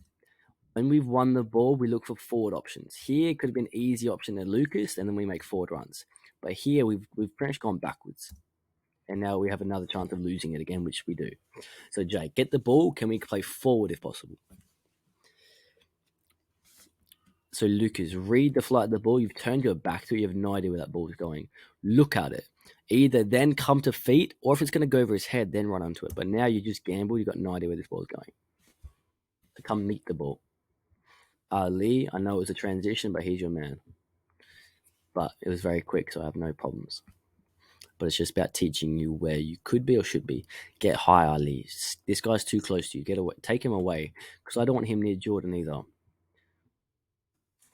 When we've won the ball, we look for forward options. Here, it could have been an easy option to Lucas, and then we make forward runs. But here, we've pretty much gone backwards. And now we have another chance of losing it again, which we do. So, Jake, get the ball. Can we play forward if possible? So, Lucas, read the flight of the ball. You've turned your back to it. You have no idea where that ball is going. Look at it. Either then come to feet, or if it's going to go over his head, then run onto it. But now you just gamble. You've got no idea where this ball is going. So come meet the ball. Ali, I know it was a transition, but he's your man. But it was very quick, so I have no problems. But it's just about teaching you where you could be or should be. Get high, Ali. This guy's too close to you. Get away. Take him away, because I don't want him near Jordan either.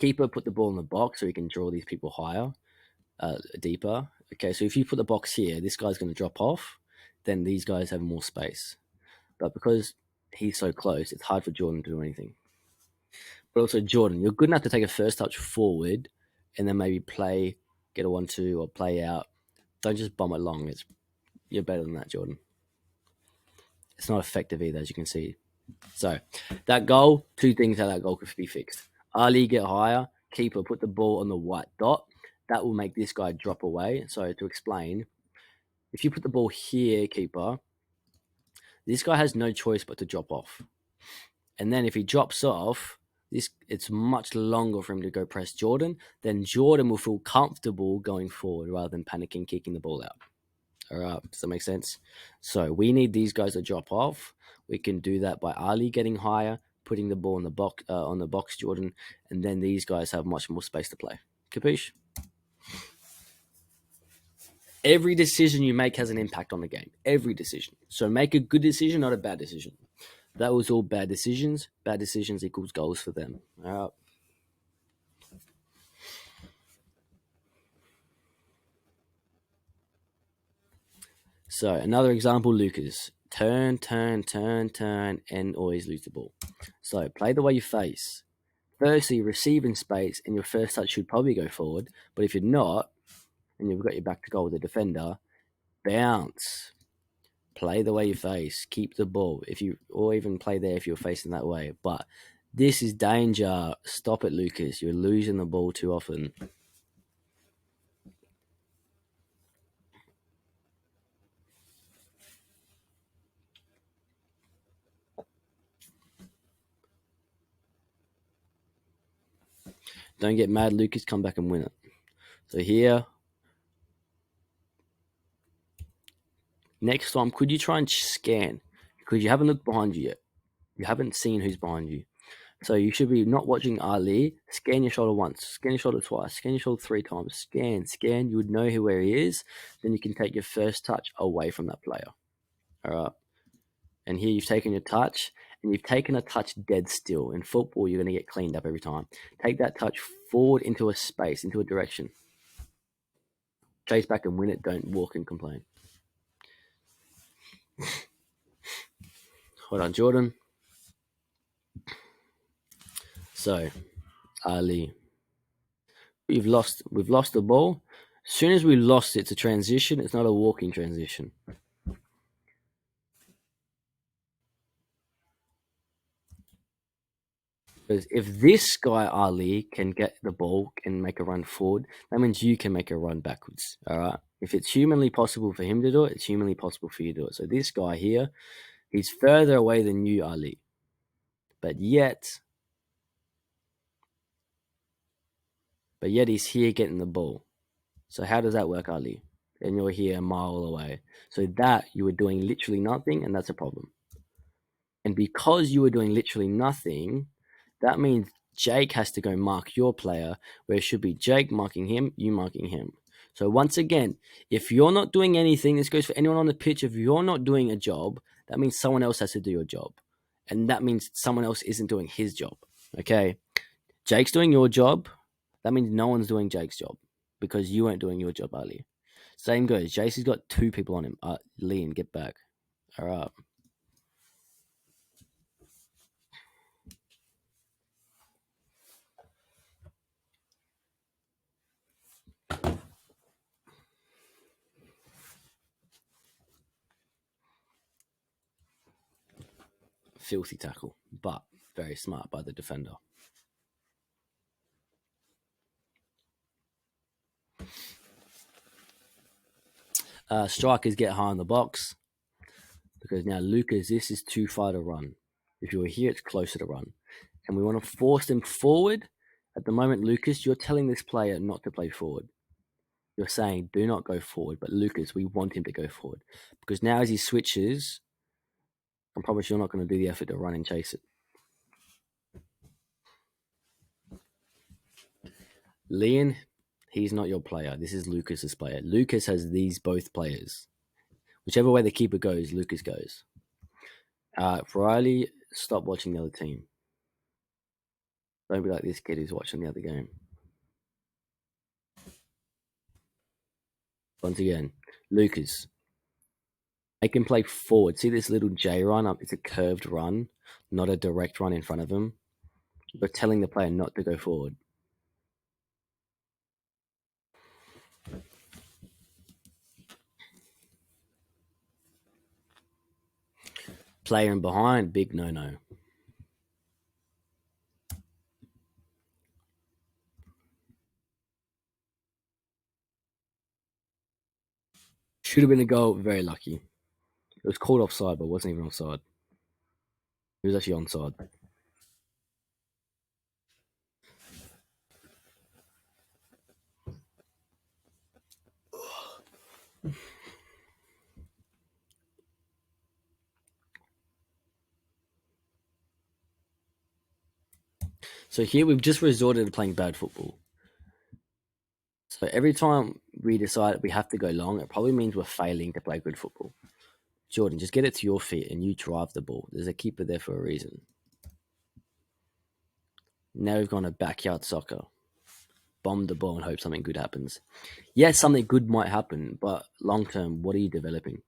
Keeper, put the ball in the box so he can draw these people higher, deeper. Okay, so if you put the box here, this guy's going to drop off. Then these guys have more space. But because he's so close, it's hard for Jordan to do anything. But also, Jordan, you're good enough to take a first touch forward and then maybe play, get a 1-2 or play out. Don't just bomb it long. You're better than that, Jordan. It's not effective either, as you can see. So, that goal, two things how that goal could be fixed. Ali, get higher. Keeper, put the ball on the white dot. That will make this guy drop away. So, to explain, if you put the ball here, keeper, this guy has no choice but to drop off. And then if he drops off, it's much longer for him to go press Jordan. Then Jordan will feel comfortable going forward rather than panicking, kicking the ball out. All right, does that make sense? So we need these guys to drop off. We can do that by Ali getting higher, putting the ball in the box on the box, Jordan, and then these guys have much more space to play. Capiche? Every decision you make has an impact on the game. Every decision. So make a good decision, not a bad decision. That was all bad decisions. Bad decisions equals goals for them. All right. So another example, Lucas. Turn, turn, turn, turn, and always lose the ball. So play the way you face. Firstly, receive in space, and your first touch should probably go forward. But if you're not, and you've got your back to goal with the defender, bounce. Play the way you face. Keep the ball. If you or even play there if you're facing that way. But this is danger. Stop it, Lucas. You're losing the ball too often. Don't get mad, Lucas. Come back and win it. So here, next time, could you try and scan? Because you haven't looked behind you yet. You haven't seen who's behind you. So you should be not watching Ali. Scan your shoulder once, scan your shoulder twice, scan your shoulder 3 times. Scan, scan. You would know where he is. Then you can take your first touch away from that player. All right. And here you've taken your touch and you've taken a touch dead still. In football, you're going to get cleaned up every time. Take that touch forward into a space, into a direction. Chase back and win it. Don't walk and complain. Hold on, Jordan. So, Ali. We've lost the ball. As soon as we lost it, it's a transition. It's not a walking transition. Because if this guy Ali can get the ball and make a run forward, that means you can make a run backwards. All right. If it's humanly possible for him to do it, it's humanly possible for you to do it. So this guy here, he's further away than you, Ali, but yet he's here getting the ball. So how does that work, Ali? And you're here a mile away. So that you were doing literally nothing, and that's a problem. And because you were doing literally nothing, that means Jake has to go mark your player, where it should be Jake marking him, you marking him. So once again, if you're not doing anything, this goes for anyone on the pitch. If you're not doing a job, that means someone else has to do your job. And that means someone else isn't doing his job. Okay? Jake's doing your job. That means no one's doing Jake's job because you weren't doing your job, Ali. Same goes. Jason's got 2 people on him. Liam, get back. All right. Filthy tackle, but very smart by the defender. Strikers get high in the box because now Lucas, this is too far to run. If you were here, it's closer to run. And we want to force them forward. At the moment, Lucas, you're telling this player not to play forward. You're saying, do not go forward. But Lucas, we want him to go forward. Because now as he switches, I promise you're not going to do the effort to run and chase it. Leon, he's not your player. This is Lucas's player. Lucas has these both players. Whichever way the keeper goes, Lucas goes. Riley, stop watching the other team. Don't be like this kid who's watching the other game. Once again, Lucas, they can play forward. See this little J run up? It's a curved run, not a direct run in front of him. You're telling the player not to go forward. Player in behind, big no-no. Should have been a goal, very lucky. It was called offside, but wasn't even offside. He was actually onside. So here we've just resorted to playing bad football. So every time we decide we have to go long, it probably means we're failing to play good football. Jordan, just get it to your feet and you drive the ball. There's a keeper there for a reason. Now we've gone to backyard soccer. Bomb the ball and hope something good happens. Yes, something good might happen, but long term, what are you developing?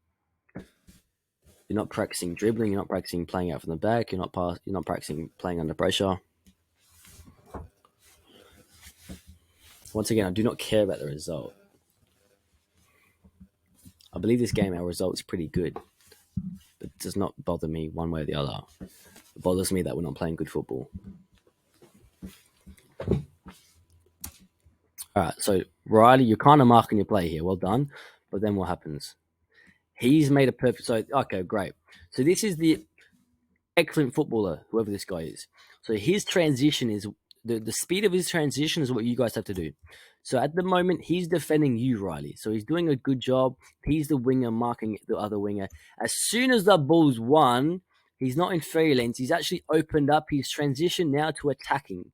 You're not practicing dribbling. You're not practicing playing out from the back. You're not practicing playing under pressure. Once again, I do not care about the result. I believe this game, our result is pretty good, but it does not bother me one way or the other. It bothers me that we're not playing good football. All right, so Riley, you're kind of marking your play here. Well done. But then what happens? He's made a perfect. So okay, great. So this is the excellent footballer, whoever this guy is. So his transition is the speed of his transition is what you guys have to do. So at the moment, he's defending you, Riley. So he's doing a good job. He's the winger marking the other winger. As soon as the ball's won, he's not in fairy lanes. He's actually opened up his transition now to attacking.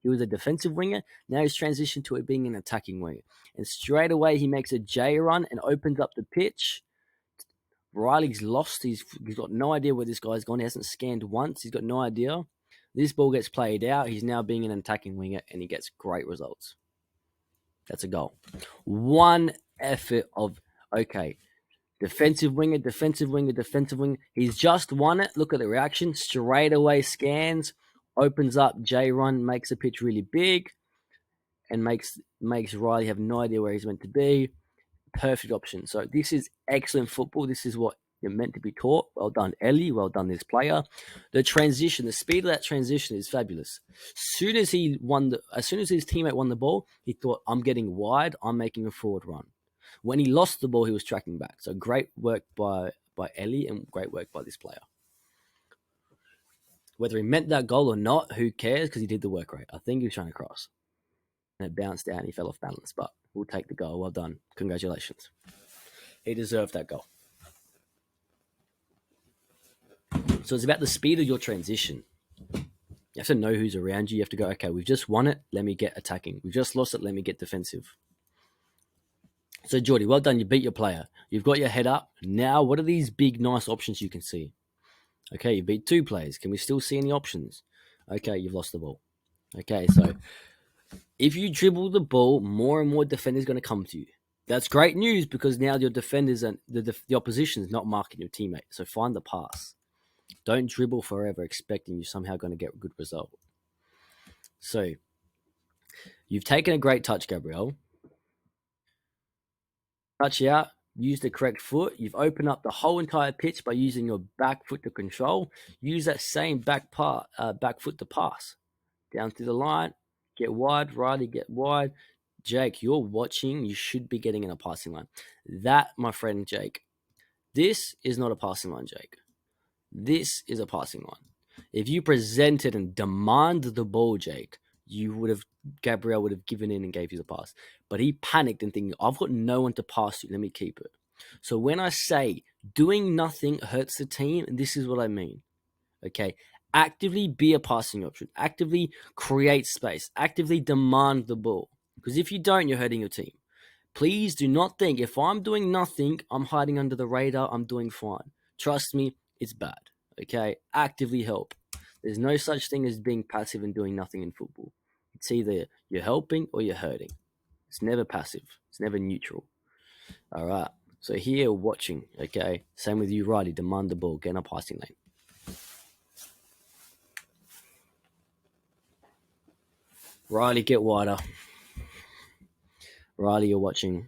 He was a defensive winger. Now he's transitioned to it being an attacking winger. And straight away, he makes a J run and opens up the pitch. Riley's lost. He's got no idea where this guy's gone. He hasn't scanned once. He's got no idea. This ball gets played out. He's now being an attacking winger, and he gets great results. That's a goal. One effort of, okay, defensive winger, defensive winger, defensive winger. He's just won it. Look at the reaction. Straight away scans, opens up, J run, makes the pitch really big, and makes Riley have no idea where he's meant to be. Perfect option. So this is excellent football. This is what you're meant to be taught. Well done, Ellie. Well done, this player. The transition, the speed of that transition is fabulous. As soon as his teammate won the ball, he thought, I'm getting wide, I'm making a forward run. When he lost the ball, he was tracking back. So great work by Ellie and great work by this player. Whether he meant that goal or not, who cares? Because he did the work right. I think he was trying to cross. And it bounced down. He fell off balance, but we'll take the goal. Well done. Congratulations. He deserved that goal. So it's about the speed of your transition. You have to know who's around you. You have to go, okay, we've just won it. Let me get attacking. We've just lost it. Let me get defensive. So, Geordie, well done. You beat your player. You've got your head up. Now, what are these big, nice options you can see? Okay, you beat two players. Can we still see any options? Okay, you've lost the ball. Okay, so if you dribble the ball, more and more defenders are going to come to you. That's great news because now your defenders and the opposition is not marking your teammate. So find the pass. Don't dribble forever expecting you're somehow going to get a good result. So you've taken a great touch, Gabrielle. Touch out, use the correct foot. You've opened up the whole entire pitch by using your back foot to control. Use that same back foot to pass. Down through the line, get wide, Riley, get wide. Jake, you're watching. You should be getting in a passing line. That, my friend Jake, this is not a passing line, Jake. This is a passing line. If you presented and demanded the ball, Jake, Gabriel would have given in and gave you the pass. But he panicked and thinking, I've got no one to pass to. Let me keep it. So when I say doing nothing hurts the team, this is what I mean. Okay, actively be a passing option. Actively create space. Actively demand the ball. Because if you don't, you're hurting your team. Please do not think if I'm doing nothing, I'm hiding under the radar, I'm doing fine. Trust me, it's bad. Okay, actively help. There's no such thing as being passive and doing nothing in football. It's either you're helping or you're hurting. It's never passive. It's never neutral. All right. So here, watching. Okay. Same with you, Riley. Demand the ball. Get in a passing lane. Riley, get wider. Riley, you're watching.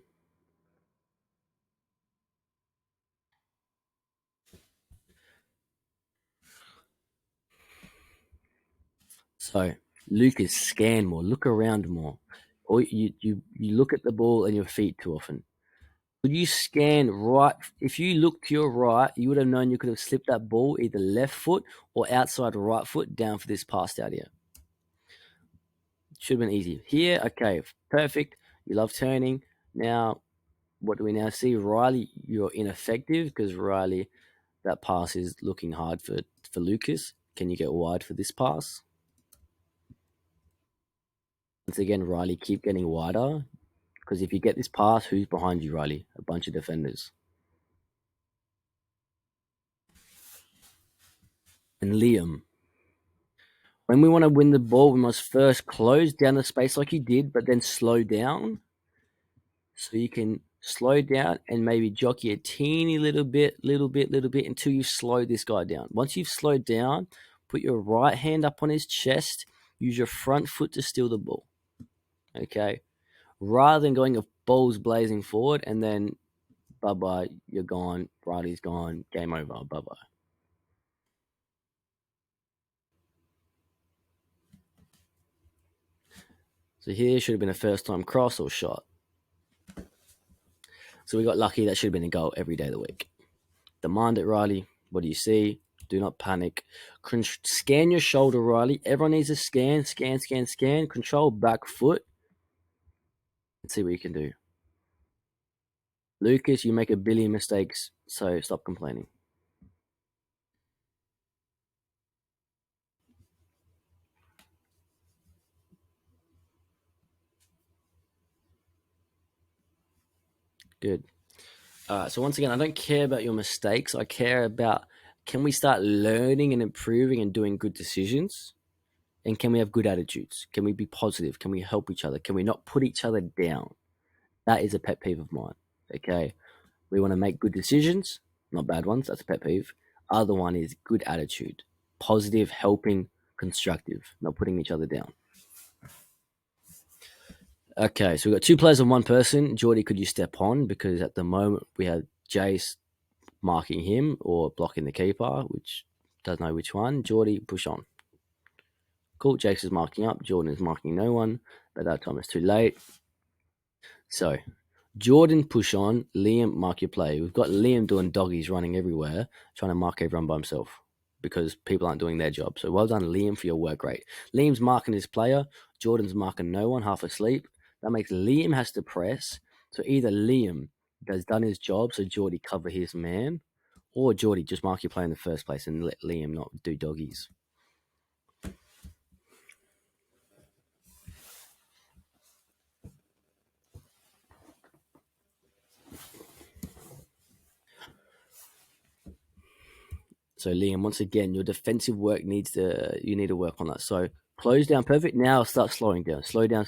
So, Lucas, scan more. Look around more. Or you look at the ball and your feet too often. Would you scan right? If you look to your right, you would have known you could have slipped that ball either left foot or outside right foot down for this pass out here. Should have been easy. Here, okay, perfect. You love turning. Now, what do we now see? Riley, you're ineffective because Riley, that pass is looking hard for Lucas. Can you get wide for this pass? Once again, Riley, keep getting wider. Because if you get this pass, who's behind you, Riley? A bunch of defenders. And Liam. When we want to win the ball, we must first close down the space like you did, but then slow down. So you can slow down and maybe jockey a teeny little bit until you slow this guy down. Once you've slowed down, put your right hand up on his chest. Use your front foot to steal the ball. Okay? Rather than going a balls blazing forward and then bye-bye, you're gone, Riley's gone, game over, bye-bye. So here should have been a first time cross or shot. So we got lucky. That should have been a goal every day of the week. Demand it, Riley. What do you see? Do not panic. Scan your shoulder, Riley. Everyone needs to scan. Control back foot. Let's see what you can do. Lucas, you make a billion mistakes, so stop complaining. Good. All right, so once again, I don't care about your mistakes. I care about, can we start learning and improving and doing good decisions? And can we have good attitudes? Can we be positive? Can we help each other? Can we not put each other down? That is a pet peeve of mine. Okay. We want to make good decisions, not bad ones. That's a pet peeve. Other one is good attitude, positive, helping, constructive, not putting each other down. Okay, so we've got two players and one person. Geordie, could you step on? Because at the moment we have Jace marking him or blocking the keeper, which doesn't know which one. Geordie, push on. Cool, Jace is marking up. Jordan is marking no one. But that time it's too late. So Jordan, push on. Liam, mark your play. We've got Liam doing doggies, running everywhere, trying to mark everyone by himself because people aren't doing their job. So well done, Liam, for your work rate. Liam's marking his player. Jordan's marking no one, half asleep. That makes Liam has to press. So either Liam has done his job, so Geordie cover his man, or Geordie just mark your play in the first place and let Liam not do doggies. So Liam, once again, your defensive work you need to work on that. So close down, perfect. Now start slowing down. Slow down.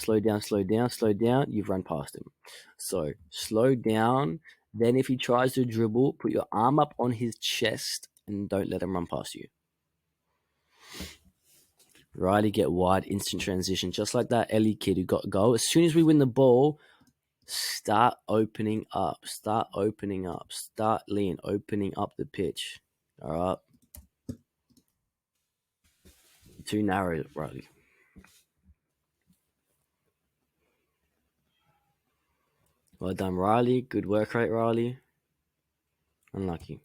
You've run past him. So slow down. Then if he tries to dribble, put your arm up on his chest and don't let him run past you. Riley, get wide, instant transition, just like that Ellie kid who got a goal. As soon as we win the ball, start opening up. Start lean, opening up the pitch. All right. Too narrow, Riley. Well done, Riley. Good work rate, Riley. Unlucky.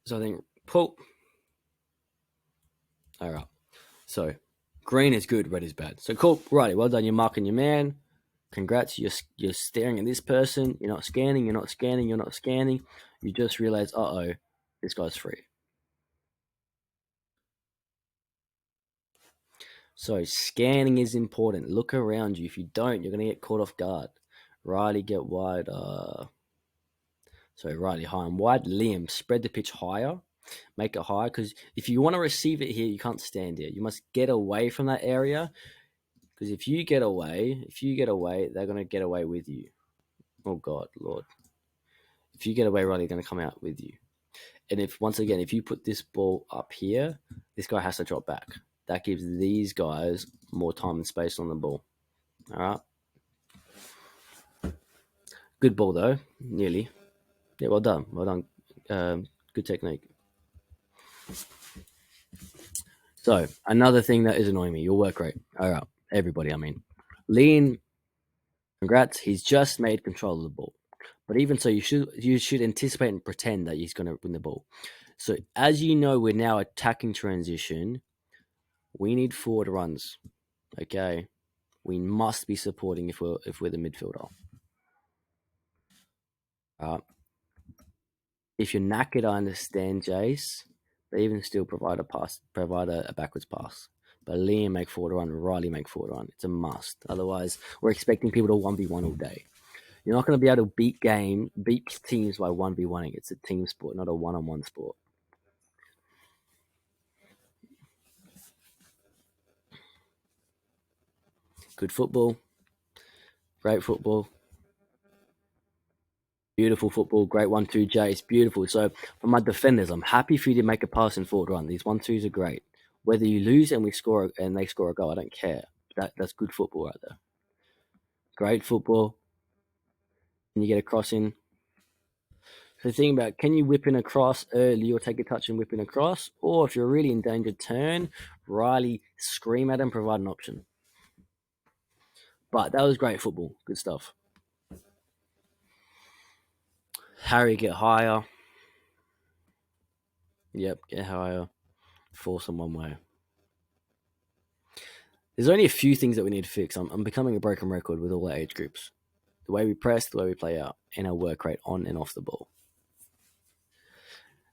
So I think pull. All right. So green is good, red is bad. So cool, Riley. Well done. You're marking your man. Congrats. You're staring at this person. You're not scanning. You just realize, this guy's free. So scanning is important. Look around you. If you don't, you're gonna get caught off guard. Riley, get wide. So Riley, high and wide. Liam, spread the pitch higher. Make it higher because if you want to receive it here, you can't stand here. You must get away from that area because if you get away, they're gonna get away with you. Oh God, Lord! If you get away, Riley's gonna come out with you. And if you put this ball up here, this guy has to drop back. That gives these guys more time and space on the ball. All right. Good ball though, nearly. Yeah, well done. Good technique. So another thing that is annoying me, your work rate. All right, everybody. I mean, Lean, congrats. He's just made control of the ball. But even so, you should anticipate and pretend that he's going to win the ball. So as you know, we're now attacking transition. We need forward runs. Okay, we must be supporting if we're the midfielder. If you're knackered, I understand, Jace. They even still provide a backwards pass. But Liam make forward run, Riley make forward run. It's a must. Otherwise, we're expecting people to 1v1 all day. You're not going to be able to beat teams by 1v1ing. It's a team sport, not a one-on-one sport. Good football. Great football. Beautiful football. Great 1-2, Jay. It's beautiful. So for my defenders, I'm happy for you to make a pass and forward run. These 1-2s are great. Whether you lose and they score a goal, I don't care. That's good football right there. Great football. And you get a cross in. So think about, can you whip in a cross early or take a touch and whip in a cross? Or if you're really in danger, turn, Riley, scream at him, provide an option. But that was great football. Good stuff. Harry, get higher. Yep, get higher. Force them one way. There's only a few things that we need to fix. I'm becoming a broken record with all our age groups. The way we press, the way we play out, and our work rate on and off the ball.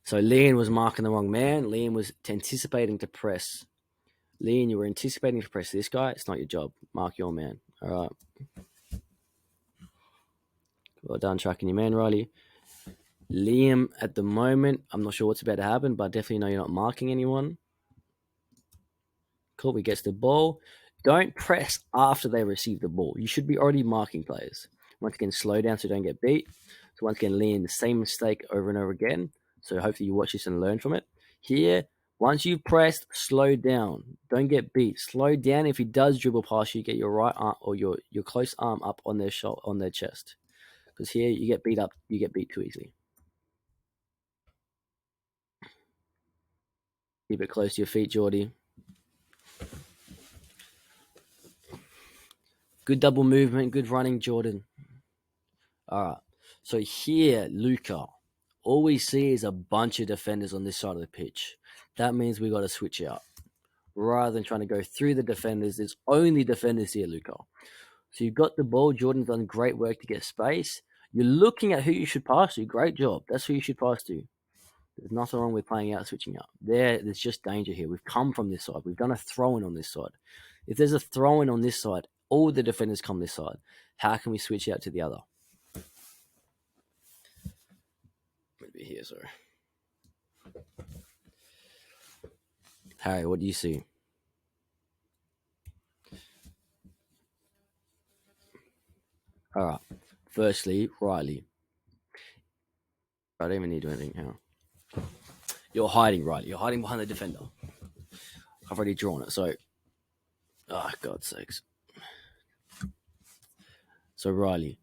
So Liam was marking the wrong man. Liam was anticipating to press. Liam, you were anticipating to press this guy. It's not your job. Mark your man. All right. Well done tracking your man, Riley. Liam, at the moment, I'm not sure what's about to happen, but I definitely know you're not marking anyone. Colby gets the ball. Don't press after they receive the ball. You should be already marking players. Once again, slow down so you don't get beat. So once again, Liam, the same mistake over and over again. So hopefully you watch this and learn from it. Here, once you've pressed, slow down. Don't get beat. Slow down. If he does dribble past you, get your right arm or your close arm up on their chest. Because here you get beat up. You get beat too easily. Keep it close to your feet, Geordie. Good double movement. Good running, Jordan. All right. So here, Luca, all we see is a bunch of defenders on this side of the pitch. That means we got to switch out. Rather than trying to go through the defenders, there's only defenders here, Luca. So you've got the ball. Jordan's done great work to get space. You're looking at who you should pass to. Great job. That's who you should pass to. There's nothing wrong with playing out, switching out. There's just danger here. We've come from this side. We've done a throw-in on this side. If there's a throw-in on this side, all the defenders come this side. How can we switch out to the other? Maybe here, sorry. Harry, what do you see? All right. Firstly, Riley. I don't even need to do anything now. You're hiding, Riley. You're hiding behind the defender. I've already drawn it, so... Oh, God's sakes. So, Riley.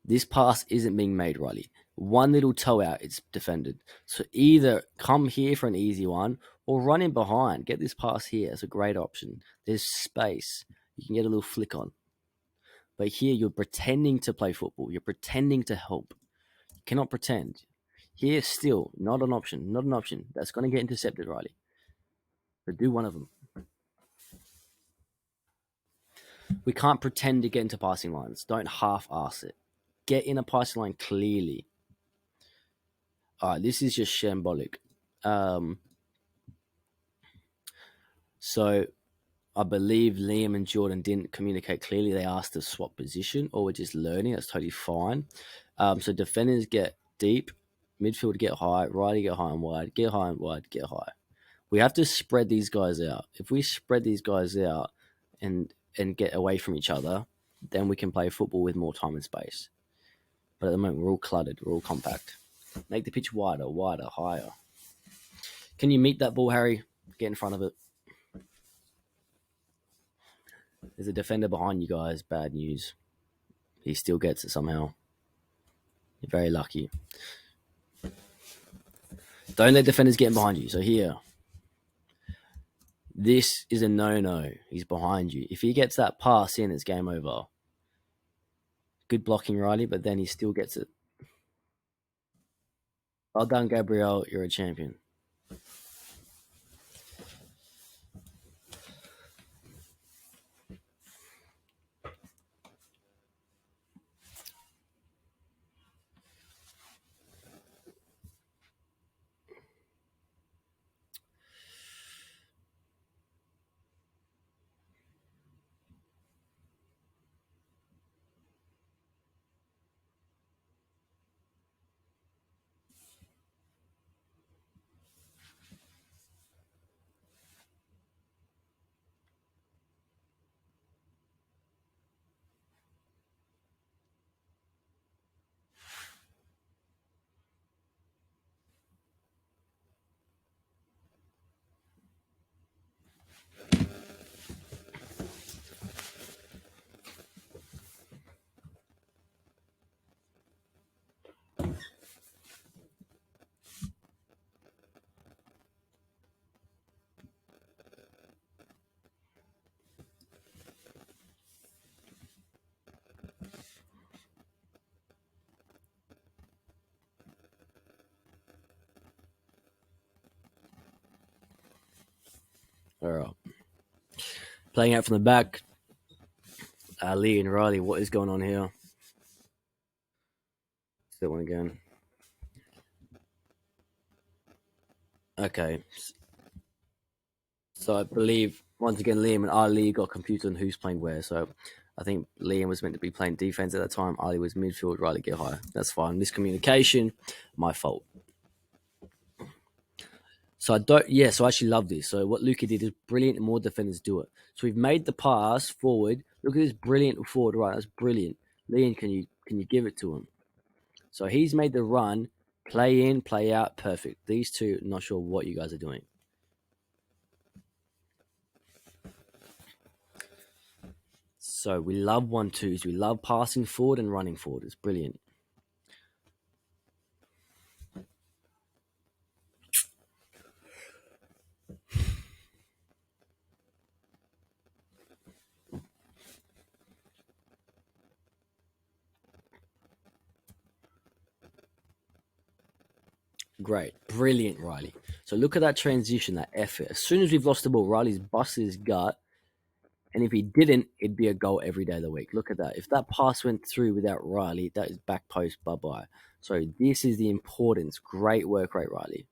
This pass isn't being made, Riley. One little toe out, it's defended. So either come here for an easy one or run in behind. Get this pass here. It's a great option. There's space. You can get a little flick on. But here you're pretending to play football. You're pretending to help. You cannot pretend. Here still, not an option. Not an option. That's going to get intercepted, Riley. But do one of them. We can't pretend to get into passing lines. Don't half-ass it. Get in a passing line clearly. All right, this is just shambolic. So I believe Liam and Jordan didn't communicate clearly. They asked to swap position or we're just learning. That's totally fine. So defenders get deep, midfield get high, Riley get high and wide, get high and wide, get high. We have to spread these guys out. If we spread these guys out and get away from each other, then we can play football with more time and space. But at the moment, we're all cluttered. We're all compact. Make the pitch wider, higher. Can you meet that ball, Harry? Get in front of it. There's a defender behind you guys. Bad news. He still gets it somehow. You're very lucky. Don't let defenders get in behind you. So here. This is a no-no. He's behind you. If he gets that pass in, it's game over. Good blocking, Riley, but then he still gets it. Well done, Gabriel. You're a champion. All right. Playing out from the back. Lee and Riley, what is going on here? That one again. Okay. So I believe once again Liam and Ali got confused on who's playing where. So I think Liam was meant to be playing defense at that time. Ali was midfield. Riley get higher. That's fine. Miscommunication, my fault. So I don't. Yeah. So I actually love this. So what Luca did is brilliant, and more defenders do it. So we've made the pass forward. Look at this brilliant forward. Right. That's brilliant. Liam, can you give it to him? So he's made the run. Play in, play out. Perfect. These two, not sure what you guys are doing. So we love 1-2s. We love passing forward and running forward. It's brilliant. Great. Brilliant, Riley. So look at that transition, that effort. As soon as we've lost the ball, Riley's busted his gut. And if he didn't, it'd be a goal every day of the week. Look at that. If that pass went through without Riley, that is back post, bye-bye. So this is the importance. Great work rate, Riley.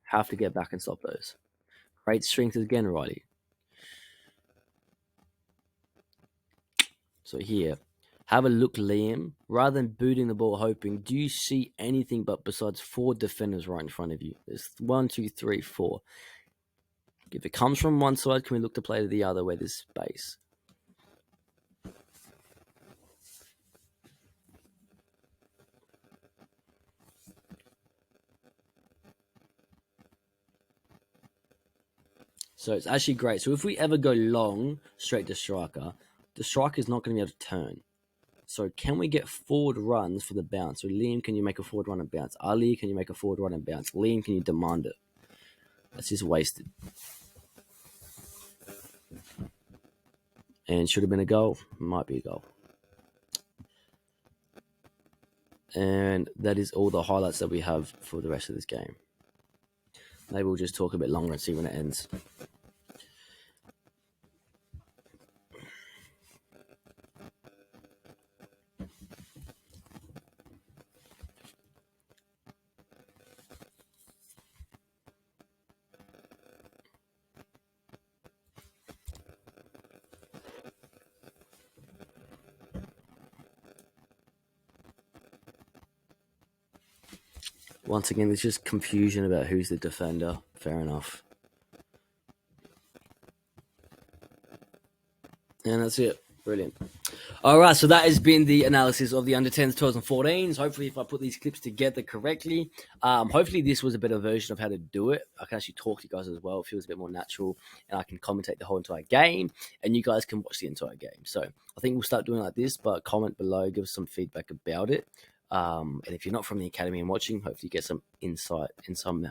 Have to get back and stop those. Great strength again, Riley. So here, have a look, Liam. Rather than booting the ball, hoping, do you see anything but besides 4 defenders right in front of you? There's 1, 2, 3, 4. If it comes from one side, can we look to play to the other where there's space? So it's actually great. So if we ever go long, straight to striker, the striker is not going to be able to turn. So can we get forward runs for the bounce? So Liam, can you make a forward run and bounce? Ali, can you make a forward run and bounce? Liam, can you demand it? That's just wasted. And should have been a goal. Might be a goal. And that is all the highlights that we have for the rest of this game. Maybe we'll just talk a bit longer and see when it ends. Once again, there's just confusion about who's the defender. Fair enough. And that's it. Brilliant. All right, so that has been the analysis of the under 10s, 12s, and 14s. Hopefully, if I put these clips together correctly, hopefully this was a better version of how to do it. I can actually talk to you guys as well. It feels a bit more natural, and I can commentate the whole entire game, and you guys can watch the entire game. So I think we'll start doing it like this, but comment below, give us some feedback about it. And if you're not from the academy and watching, hopefully you get some insight and some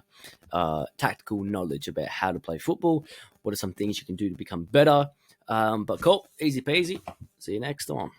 tactical knowledge about how to play football. What are some things you can do to become better? But cool, easy peasy. See you next time.